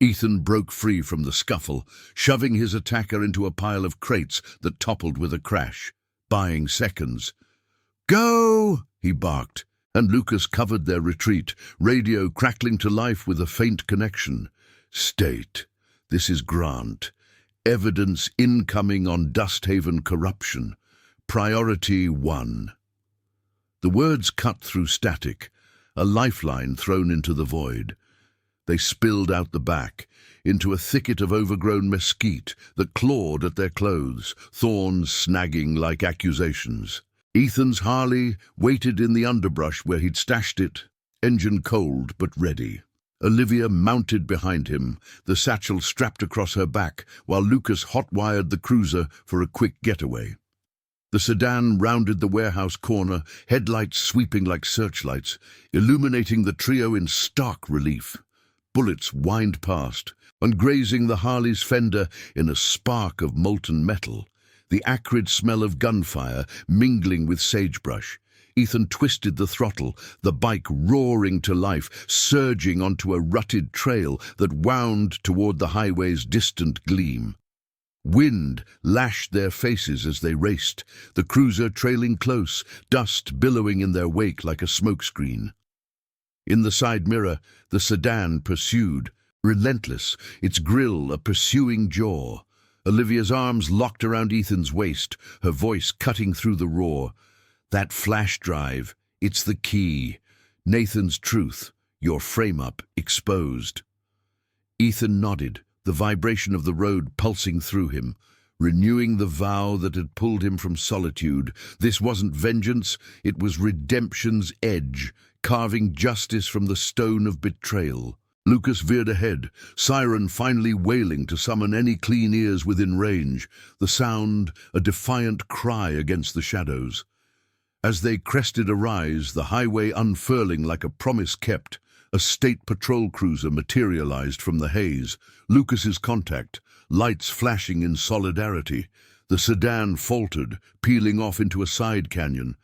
Ethan broke free from the scuffle, shoving his attacker into a pile of crates that toppled with a crash, buying seconds. "Go!" he barked, and Lucas covered their retreat, radio crackling to life with a faint connection. "State, this is Grant. Evidence incoming on Dusthaven corruption. Priority 1. The words cut through static, a lifeline thrown into the void. They spilled out the back, into a thicket of overgrown mesquite that clawed at their clothes, thorns snagging like accusations. Ethan's Harley waited in the underbrush where he'd stashed it, engine cold but ready. Olivia mounted behind him, the satchel strapped across her back, while Lucas hot-wired the cruiser for a quick getaway. The sedan rounded the warehouse corner, headlights sweeping like searchlights, illuminating the trio in stark relief. Bullets whined past, and grazing the Harley's fender in a spark of molten metal, the acrid smell of gunfire mingling with sagebrush. Ethan twisted the throttle, the bike roaring to life, surging onto a rutted trail that wound toward the highway's distant gleam. Wind lashed their faces as they raced, the cruiser trailing close, dust billowing in their wake like a smokescreen. In the side mirror, the sedan pursued, relentless, its grille a pursuing jaw. Olivia's arms locked around Ethan's waist, her voice cutting through the roar. "That flash drive, it's the key. Nathan's truth, your frame-up exposed." Ethan nodded, the vibration of the road pulsing through him, renewing the vow that had pulled him from solitude. This wasn't vengeance, it was redemption's edge, carving justice from the stone of betrayal. Lucas veered ahead, siren finally wailing to summon any clean ears within range, the sound a defiant cry against the shadows. As they crested a rise, the highway unfurling like a promise kept, a state patrol cruiser materialized from the haze. Lucas's contact, lights flashing in solidarity. The sedan faltered, peeling off into a side canyon.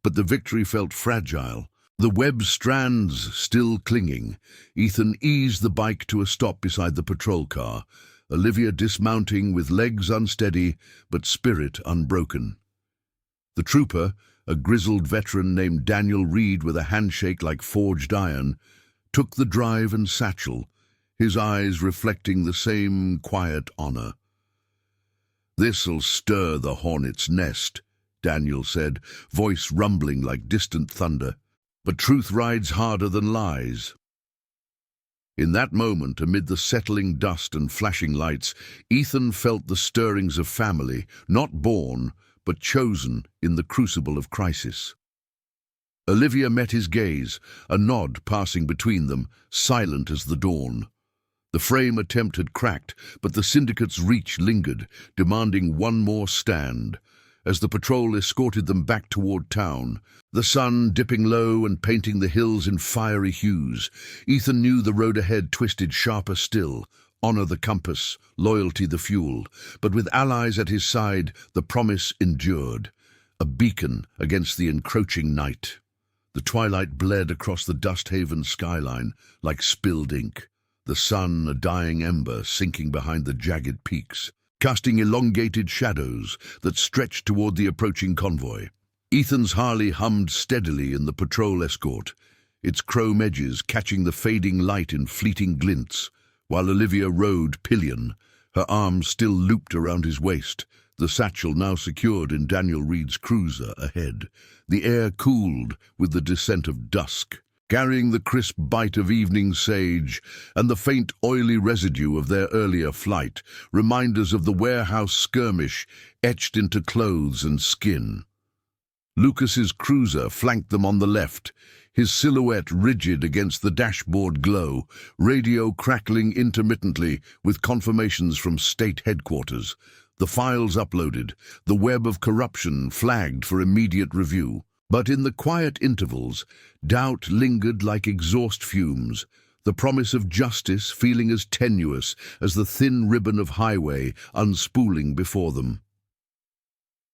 But the victory felt fragile. The web strands still clinging. Ethan eased the bike to a stop beside the patrol car, Olivia dismounting with legs unsteady but spirit unbroken. The trooper, a grizzled veteran named Daniel Reed with a handshake like forged iron, took the drive and satchel, his eyes reflecting the same quiet honor. "This'll stir the hornet's nest," Daniel said, voice rumbling like distant thunder. "But truth rides harder than lies." In that moment, amid the settling dust and flashing lights, Ethan felt the stirrings of family, not born, but chosen in the crucible of crisis. Olivia met his gaze, a nod passing between them, silent as the dawn. The frame attempt had cracked, but the syndicate's reach lingered, demanding one more stand. As the patrol escorted them back toward town, the sun dipping low and painting the hills in fiery hues, Ethan knew the road ahead twisted sharper still. Honor the compass, loyalty the fuel. But with allies at his side, the promise endured, a beacon against the encroaching night. The twilight bled across the dust-haven skyline like spilled ink, the sun a dying ember sinking behind the jagged peaks, casting elongated shadows that stretched toward the approaching convoy. Ethan's Harley hummed steadily in the patrol escort, its chrome edges catching the fading light in fleeting glints, while Olivia rode pillion, her arms still looped around his waist, the satchel now secured in Daniel Reed's cruiser ahead. The air cooled with the descent of dusk, carrying the crisp bite of evening sage and the faint oily residue of their earlier flight, reminders of the warehouse skirmish etched into clothes and skin. Lucas's cruiser flanked them on the left, his silhouette rigid against the dashboard glow, radio crackling intermittently with confirmations from state headquarters. The files uploaded, the web of corruption flagged for immediate review. But in the quiet intervals, doubt lingered like exhaust fumes, the promise of justice feeling as tenuous as the thin ribbon of highway unspooling before them.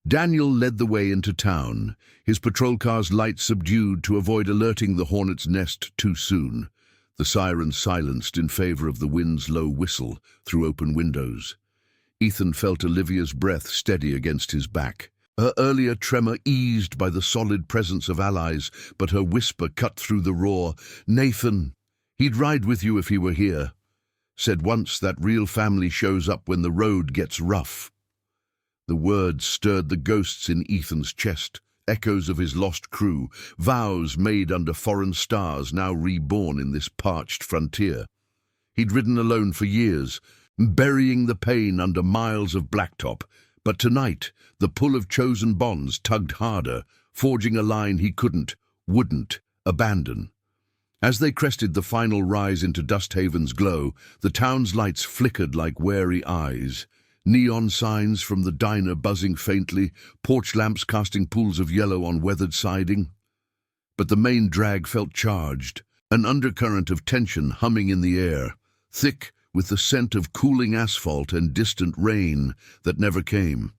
Daniel led the way into town, his patrol car's light subdued to avoid alerting the hornet's nest too soon, the sirens silenced in favor of the wind's low whistle through open windows. Ethan felt Olivia's breath steady against his back. Her earlier tremor eased by the solid presence of allies, but her whisper cut through the roar. "Nathan, he'd ride with you if he were here. Said once that real family shows up when the road gets rough." The words stirred the ghosts in Ethan's chest, echoes of his lost crew, vows made under foreign stars now reborn in this parched frontier. He'd ridden alone for years, burying the pain under miles of blacktop, but tonight the pull of chosen bonds tugged harder, forging a line he wouldn't abandon. As they crested the final rise into Dusthaven's glow, the town's lights flickered like wary eyes. Neon signs from the diner buzzing faintly, porch lamps casting pools of yellow on weathered siding. But the main drag felt charged, an undercurrent of tension humming in the air, thick with the scent of cooling asphalt and distant rain that never came.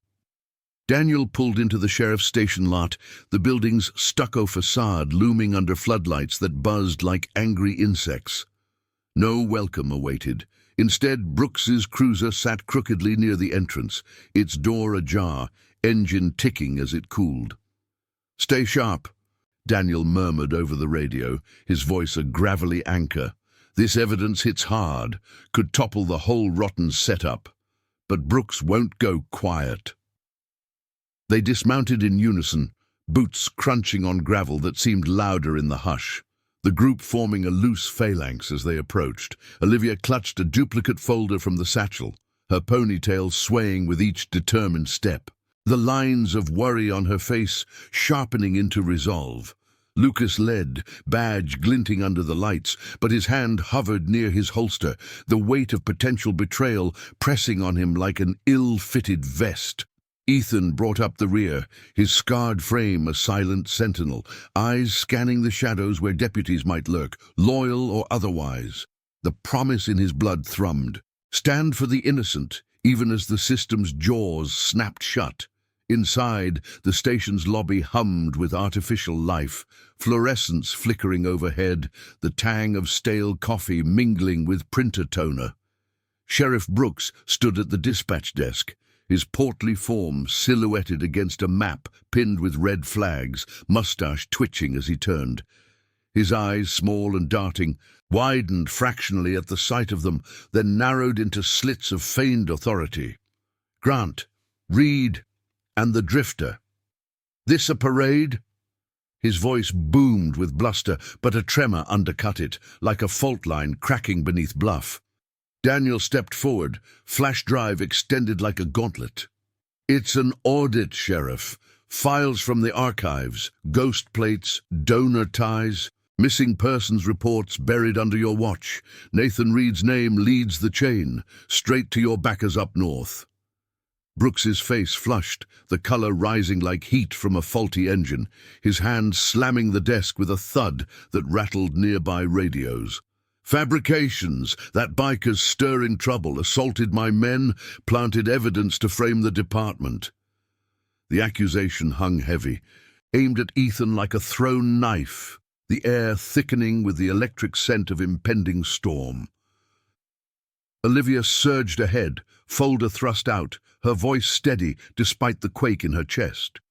Daniel pulled into the sheriff's station lot, the building's stucco facade looming under floodlights that buzzed like angry insects. No welcome awaited. Instead, Brooks's cruiser sat crookedly near the entrance, its door ajar, engine ticking as it cooled. "Stay sharp," Daniel murmured over the radio, his voice a gravelly anchor. "This evidence hits hard, could topple the whole rotten setup. But Brooks won't go quiet." They dismounted in unison, boots crunching on gravel that seemed louder in the hush. The group forming a loose phalanx as they approached. Olivia clutched a duplicate folder from the satchel, her ponytail swaying with each determined step, the lines of worry on her face sharpening into resolve. Lucas led, badge glinting under the lights, but his hand hovered near his holster, the weight of potential betrayal pressing on him like an ill-fitted vest. Ethan brought up the rear, his scarred frame a silent sentinel, eyes scanning the shadows where deputies might lurk, loyal or otherwise. The promise in his blood thrummed. Stand for the innocent, even as the system's jaws snapped shut. Inside, the station's lobby hummed with artificial life, fluorescence flickering overhead, the tang of stale coffee mingling with printer toner. Sheriff Brooks stood at the dispatch desk, his portly form silhouetted against a map pinned with red flags, mustache twitching as he turned. His eyes, small and darting, widened fractionally at the sight of them, then narrowed into slits of feigned authority. Grant, Reed, and the Drifter. This a parade? His voice boomed with bluster, but a tremor undercut it, like a fault line cracking beneath bluff. Daniel stepped forward, flash drive extended like a gauntlet. It's an audit, Sheriff. Files from the archives, ghost plates, donor ties, missing persons reports buried under your watch. Nathan Reed's name leads the chain, straight to your backers up north. Brooks's face flushed, the color rising like heat from a faulty engine, his hand slamming the desk with a thud that rattled nearby radios. Fabrications, that biker's stirring trouble, assaulted my men, planted evidence to frame the department. The accusation hung heavy, aimed at Ethan like a thrown knife, the air thickening with the electric scent of impending storm. Olivia surged ahead, folder thrust out, her voice steady despite the quake in her chest.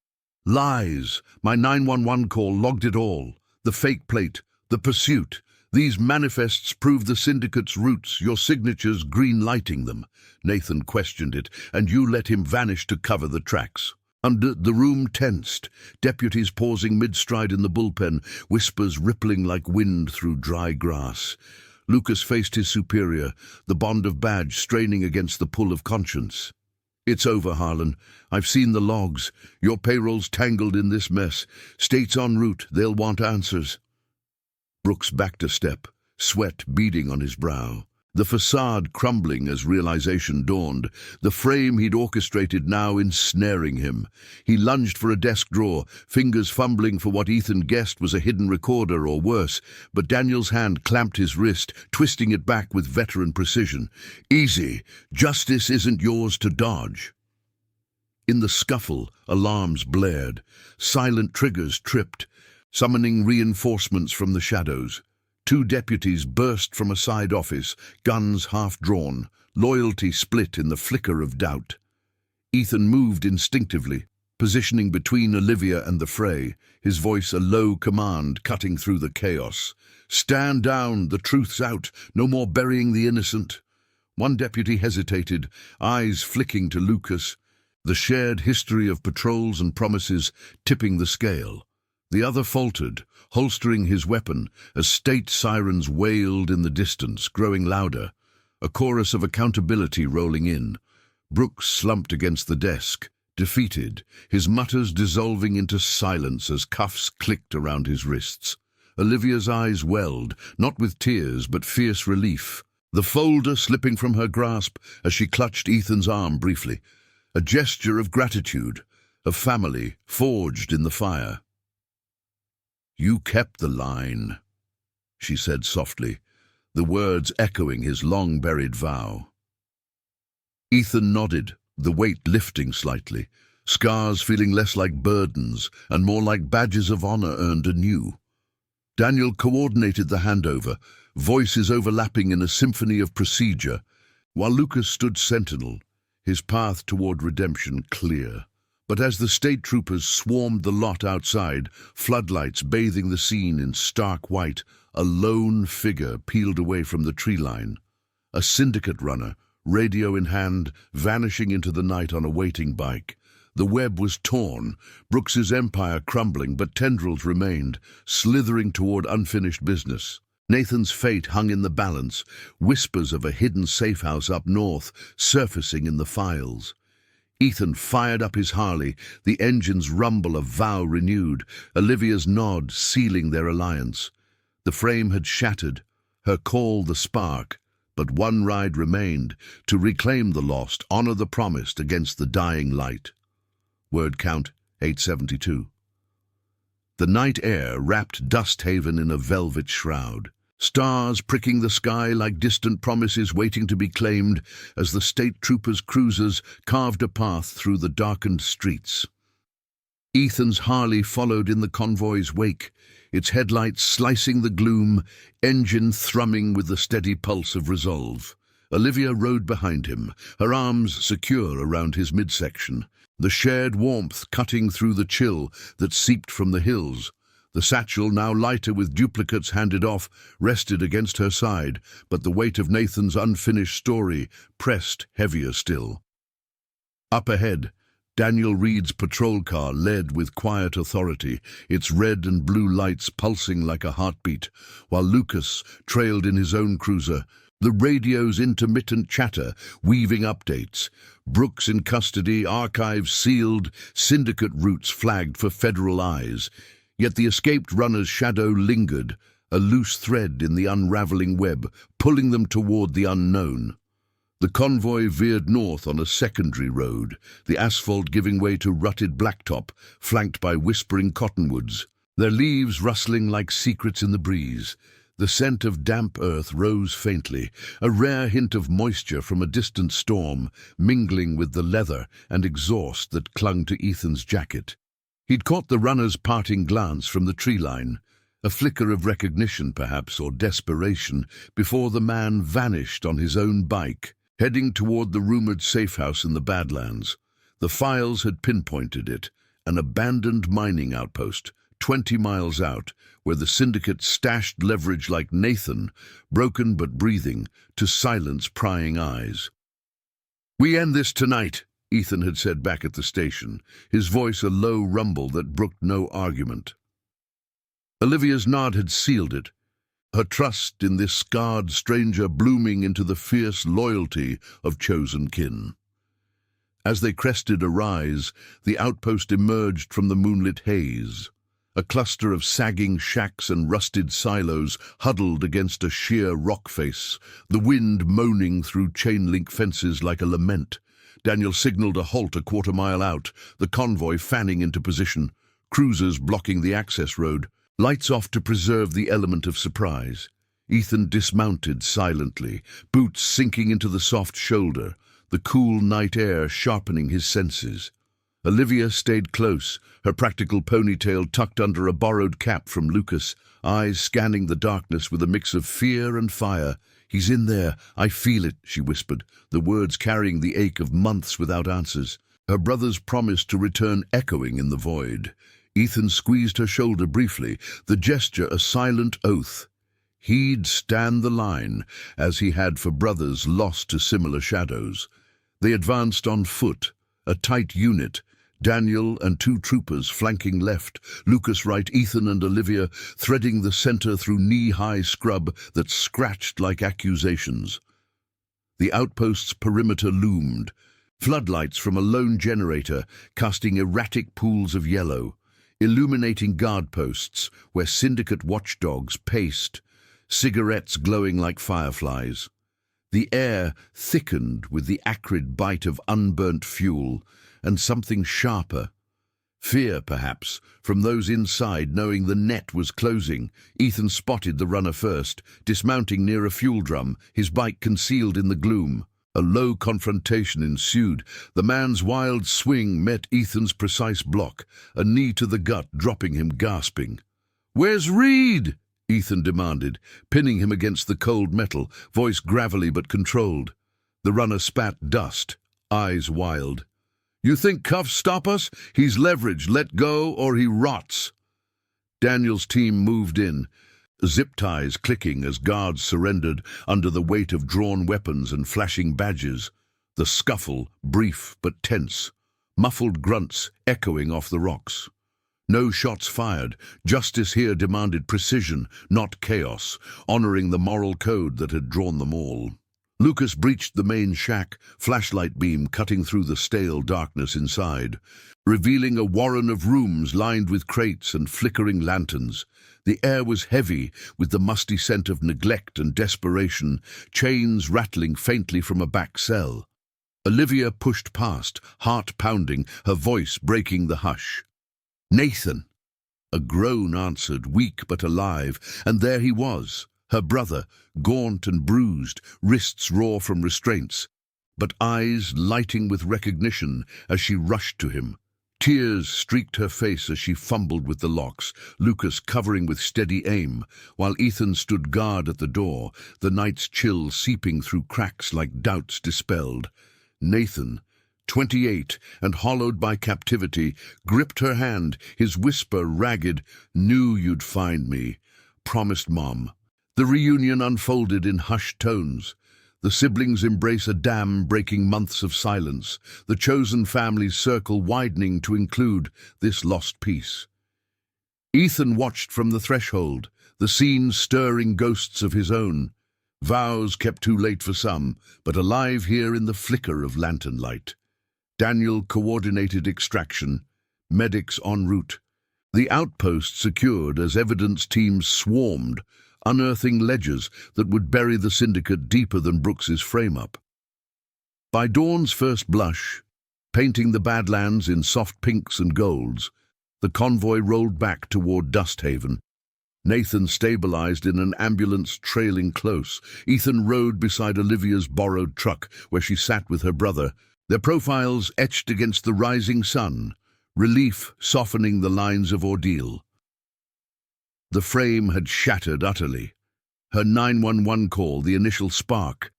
Lies! My 911 call logged it all. The fake plate, the pursuit. These manifests prove the syndicate's roots, your signatures green-lighting them. Nathan questioned it, and you let him vanish to cover the tracks. The room tensed, deputies pausing mid-stride in the bullpen, whispers rippling like wind through dry grass. Lucas faced his superior, the bond of badge straining against the pull of conscience. It's over, Harlan. I've seen the logs. Your payroll's tangled in this mess. State's en route. They'll want answers. Brooks backed a step, sweat beading on his brow. The facade crumbling as realization dawned, the frame he'd orchestrated now ensnaring him. He lunged for a desk drawer, fingers fumbling for what Ethan guessed was a hidden recorder or worse, but Daniel's hand clamped his wrist, twisting it back with veteran precision. Easy. Justice isn't yours to dodge. In the scuffle, alarms blared. Silent triggers tripped, summoning reinforcements from the shadows. Two deputies burst from a side office, guns half-drawn, loyalty split in the flicker of doubt. Ethan moved instinctively, positioning between Olivia and the fray, his voice a low command cutting through the chaos. Stand down, the truth's out, no more burying the innocent. One deputy hesitated, eyes flicking to Lucas, the shared history of patrols and promises tipping the scale. The other faltered, holstering his weapon as state sirens wailed in the distance, growing louder, a chorus of accountability rolling in. Brooks slumped against the desk, defeated, his mutters dissolving into silence as cuffs clicked around his wrists. Olivia's eyes welled, not with tears but fierce relief, the folder slipping from her grasp as she clutched Ethan's arm briefly, a gesture of gratitude, of family forged in the fire. You kept the line, she said softly, the words echoing his long-buried vow. Ethan nodded, the weight lifting slightly, scars feeling less like burdens and more like badges of honor earned anew. Daniel coordinated the handover, voices overlapping in a symphony of procedure, while Lucas stood sentinel, his path toward redemption clear. But as the state troopers swarmed the lot outside, floodlights bathing the scene in stark white, a lone figure peeled away from the tree line. A syndicate runner, radio in hand, vanishing into the night on a waiting bike. The web was torn, Brooks's empire crumbling, but tendrils remained, slithering toward unfinished business. Nathan's fate hung in the balance, whispers of a hidden safehouse up north surfacing in the files. Ethan fired up his Harley, the engine's rumble of vow renewed, Olivia's nod sealing their alliance. The frame had shattered, her call the spark, but one ride remained, to reclaim the lost, honor the promised against the dying light. Word count 872. The night air wrapped Dust Haven in a velvet shroud. Stars pricking the sky like distant promises waiting to be claimed as the state troopers' cruisers carved a path through the darkened streets. Ethan's Harley followed in the convoy's wake, its headlights slicing the gloom, engine thrumming with the steady pulse of resolve. Olivia rode behind him, her arms secure around his midsection, the shared warmth cutting through the chill that seeped from the hills. The satchel, now lighter with duplicates handed off, rested against her side, but the weight of Nathan's unfinished story pressed heavier still. Up ahead, Daniel Reed's patrol car led with quiet authority, its red and blue lights pulsing like a heartbeat, while Lucas trailed in his own cruiser, the radio's intermittent chatter weaving updates. Brooks in custody, archives sealed, syndicate routes flagged for federal eyes. Yet the escaped runner's shadow lingered, a loose thread in the unraveling web, pulling them toward the unknown. The convoy veered north on a secondary road, the asphalt giving way to rutted blacktop, flanked by whispering cottonwoods, their leaves rustling like secrets in the breeze. The scent of damp earth rose faintly, a rare hint of moisture from a distant storm, mingling with the leather and exhaust that clung to Ethan's jacket. He'd caught the runner's parting glance from the tree line, a flicker of recognition perhaps, or desperation, before the man vanished on his own bike, heading toward the rumored safe house in the Badlands. The files had pinpointed it, an abandoned mining outpost, 20 miles out, where the syndicate stashed leverage like Nathan, broken but breathing, to silence prying eyes. "We end this tonight," Ethan had said back at the station, his voice a low rumble that brooked no argument. Olivia's nod had sealed it, her trust in this scarred stranger blooming into the fierce loyalty of chosen kin. As they crested a rise, the outpost emerged from the moonlit haze, a cluster of sagging shacks and rusted silos huddled against a sheer rock face, the wind moaning through chain-link fences like a lament. Daniel signaled a halt a quarter-mile out, the convoy fanning into position, cruisers blocking the access road, lights off to preserve the element of surprise. Ethan dismounted silently, boots sinking into the soft shoulder, the cool night air sharpening his senses. Olivia stayed close, her practical ponytail tucked under a borrowed cap from Lucas, eyes scanning the darkness with a mix of fear and fire. "He's in there, I feel it," she whispered, the words carrying the ache of months without answers. Her brother's promise to return echoing in the void. Ethan squeezed her shoulder briefly, the gesture a silent oath. He'd stand the line, as he had for brothers lost to similar shadows. They advanced on foot, a tight unit, Daniel and 2 troopers flanking left, Lucas right, Ethan and Olivia threading the center through knee-high scrub that scratched like accusations. The outpost's perimeter loomed, floodlights from a lone generator casting erratic pools of yellow, illuminating guard posts where syndicate watchdogs paced, cigarettes glowing like fireflies. The air thickened with the acrid bite of unburnt fuel, and something sharper. Fear, perhaps, from those inside knowing the net was closing. Ethan spotted the runner first, dismounting near a fuel drum, his bike concealed in the gloom. A low confrontation ensued. The man's wild swing met Ethan's precise block, a knee to the gut dropping him gasping. "Where's Reed?" Ethan demanded, pinning him against the cold metal, voice gravelly but controlled. The runner spat dust, eyes wild. "You think cuffs stop us? He's leverage. Let go or he rots." Daniel's team moved in, zip ties clicking as guards surrendered under the weight of drawn weapons and flashing badges. The scuffle, brief but tense, muffled grunts echoing off the rocks. No shots fired. Justice here demanded precision, not chaos, honoring the moral code that had drawn them all. Lucas breached the main shack, flashlight beam cutting through the stale darkness inside, revealing a warren of rooms lined with crates and flickering lanterns. The air was heavy with the musty scent of neglect and desperation, chains rattling faintly from a back cell. Olivia pushed past, heart pounding, her voice breaking the hush. "Nathan!" A groan answered, weak but alive, and there he was, her brother, gaunt and bruised, wrists raw from restraints, but eyes lighting with recognition as she rushed to him. Tears streaked her face as she fumbled with the locks, Lucas covering with steady aim, while Ethan stood guard at the door, the night's chill seeping through cracks like doubts dispelled. Nathan, 28 and hollowed by captivity, gripped her hand, his whisper ragged, "Knew you'd find me. Promised Mom." The reunion unfolded in hushed tones. The siblings embrace a dam breaking months of silence, the chosen family's circle widening to include this lost piece. Ethan watched from the threshold, the scene stirring ghosts of his own. Vows kept too late for some, but alive here in the flicker of lantern light. Daniel coordinated extraction, medics en route. The outpost secured as evidence teams swarmed, unearthing ledgers that would bury the syndicate deeper than Brooks's frame-up. By dawn's first blush, painting the Badlands in soft pinks and golds, the convoy rolled back toward Dusthaven. Nathan stabilized in an ambulance trailing close. Ethan rode beside Olivia's borrowed truck, where she sat with her brother, their profiles etched against the rising sun, relief softening the lines of ordeal. The frame had shattered utterly. Her 911 call, the initial spark.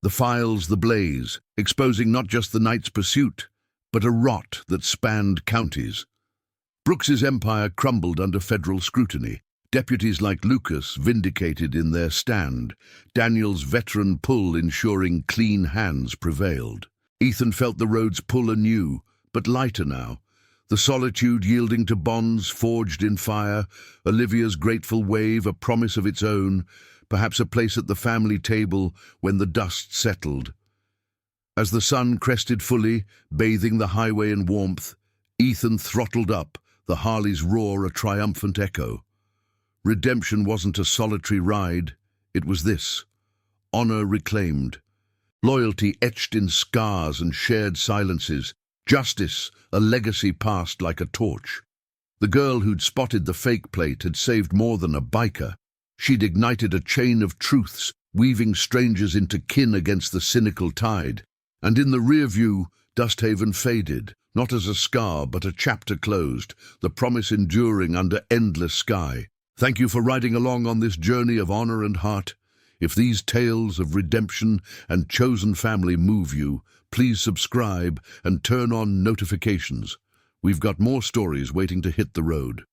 The files, the blaze, exposing not just the night's pursuit, but a rot that spanned counties. Brooks's empire crumbled under federal scrutiny. Deputies like Lucas vindicated in their stand. Daniel's veteran pull ensuring clean hands prevailed. Ethan felt the roads pull anew, but lighter now. The solitude yielding to bonds forged in fire, Olivia's grateful wave a promise of its own, perhaps a place at the family table when the dust settled. As the sun crested fully, bathing the highway in warmth, Ethan throttled up, the Harley's roar a triumphant echo. Redemption wasn't a solitary ride, it was this. Honor reclaimed. Loyalty etched in scars and shared silences. Justice, a legacy passed like a torch. The girl who'd spotted the fake plate had saved more than a biker. She'd ignited a chain of truths, weaving strangers into kin against the cynical tide. And in the rear view, Dusthaven faded, not as a scar but a chapter closed, the promise enduring under endless sky. Thank you for riding along on this journey of honor and heart. If these tales of redemption and chosen family move you, please subscribe and turn on notifications. We've got more stories waiting to hit the road.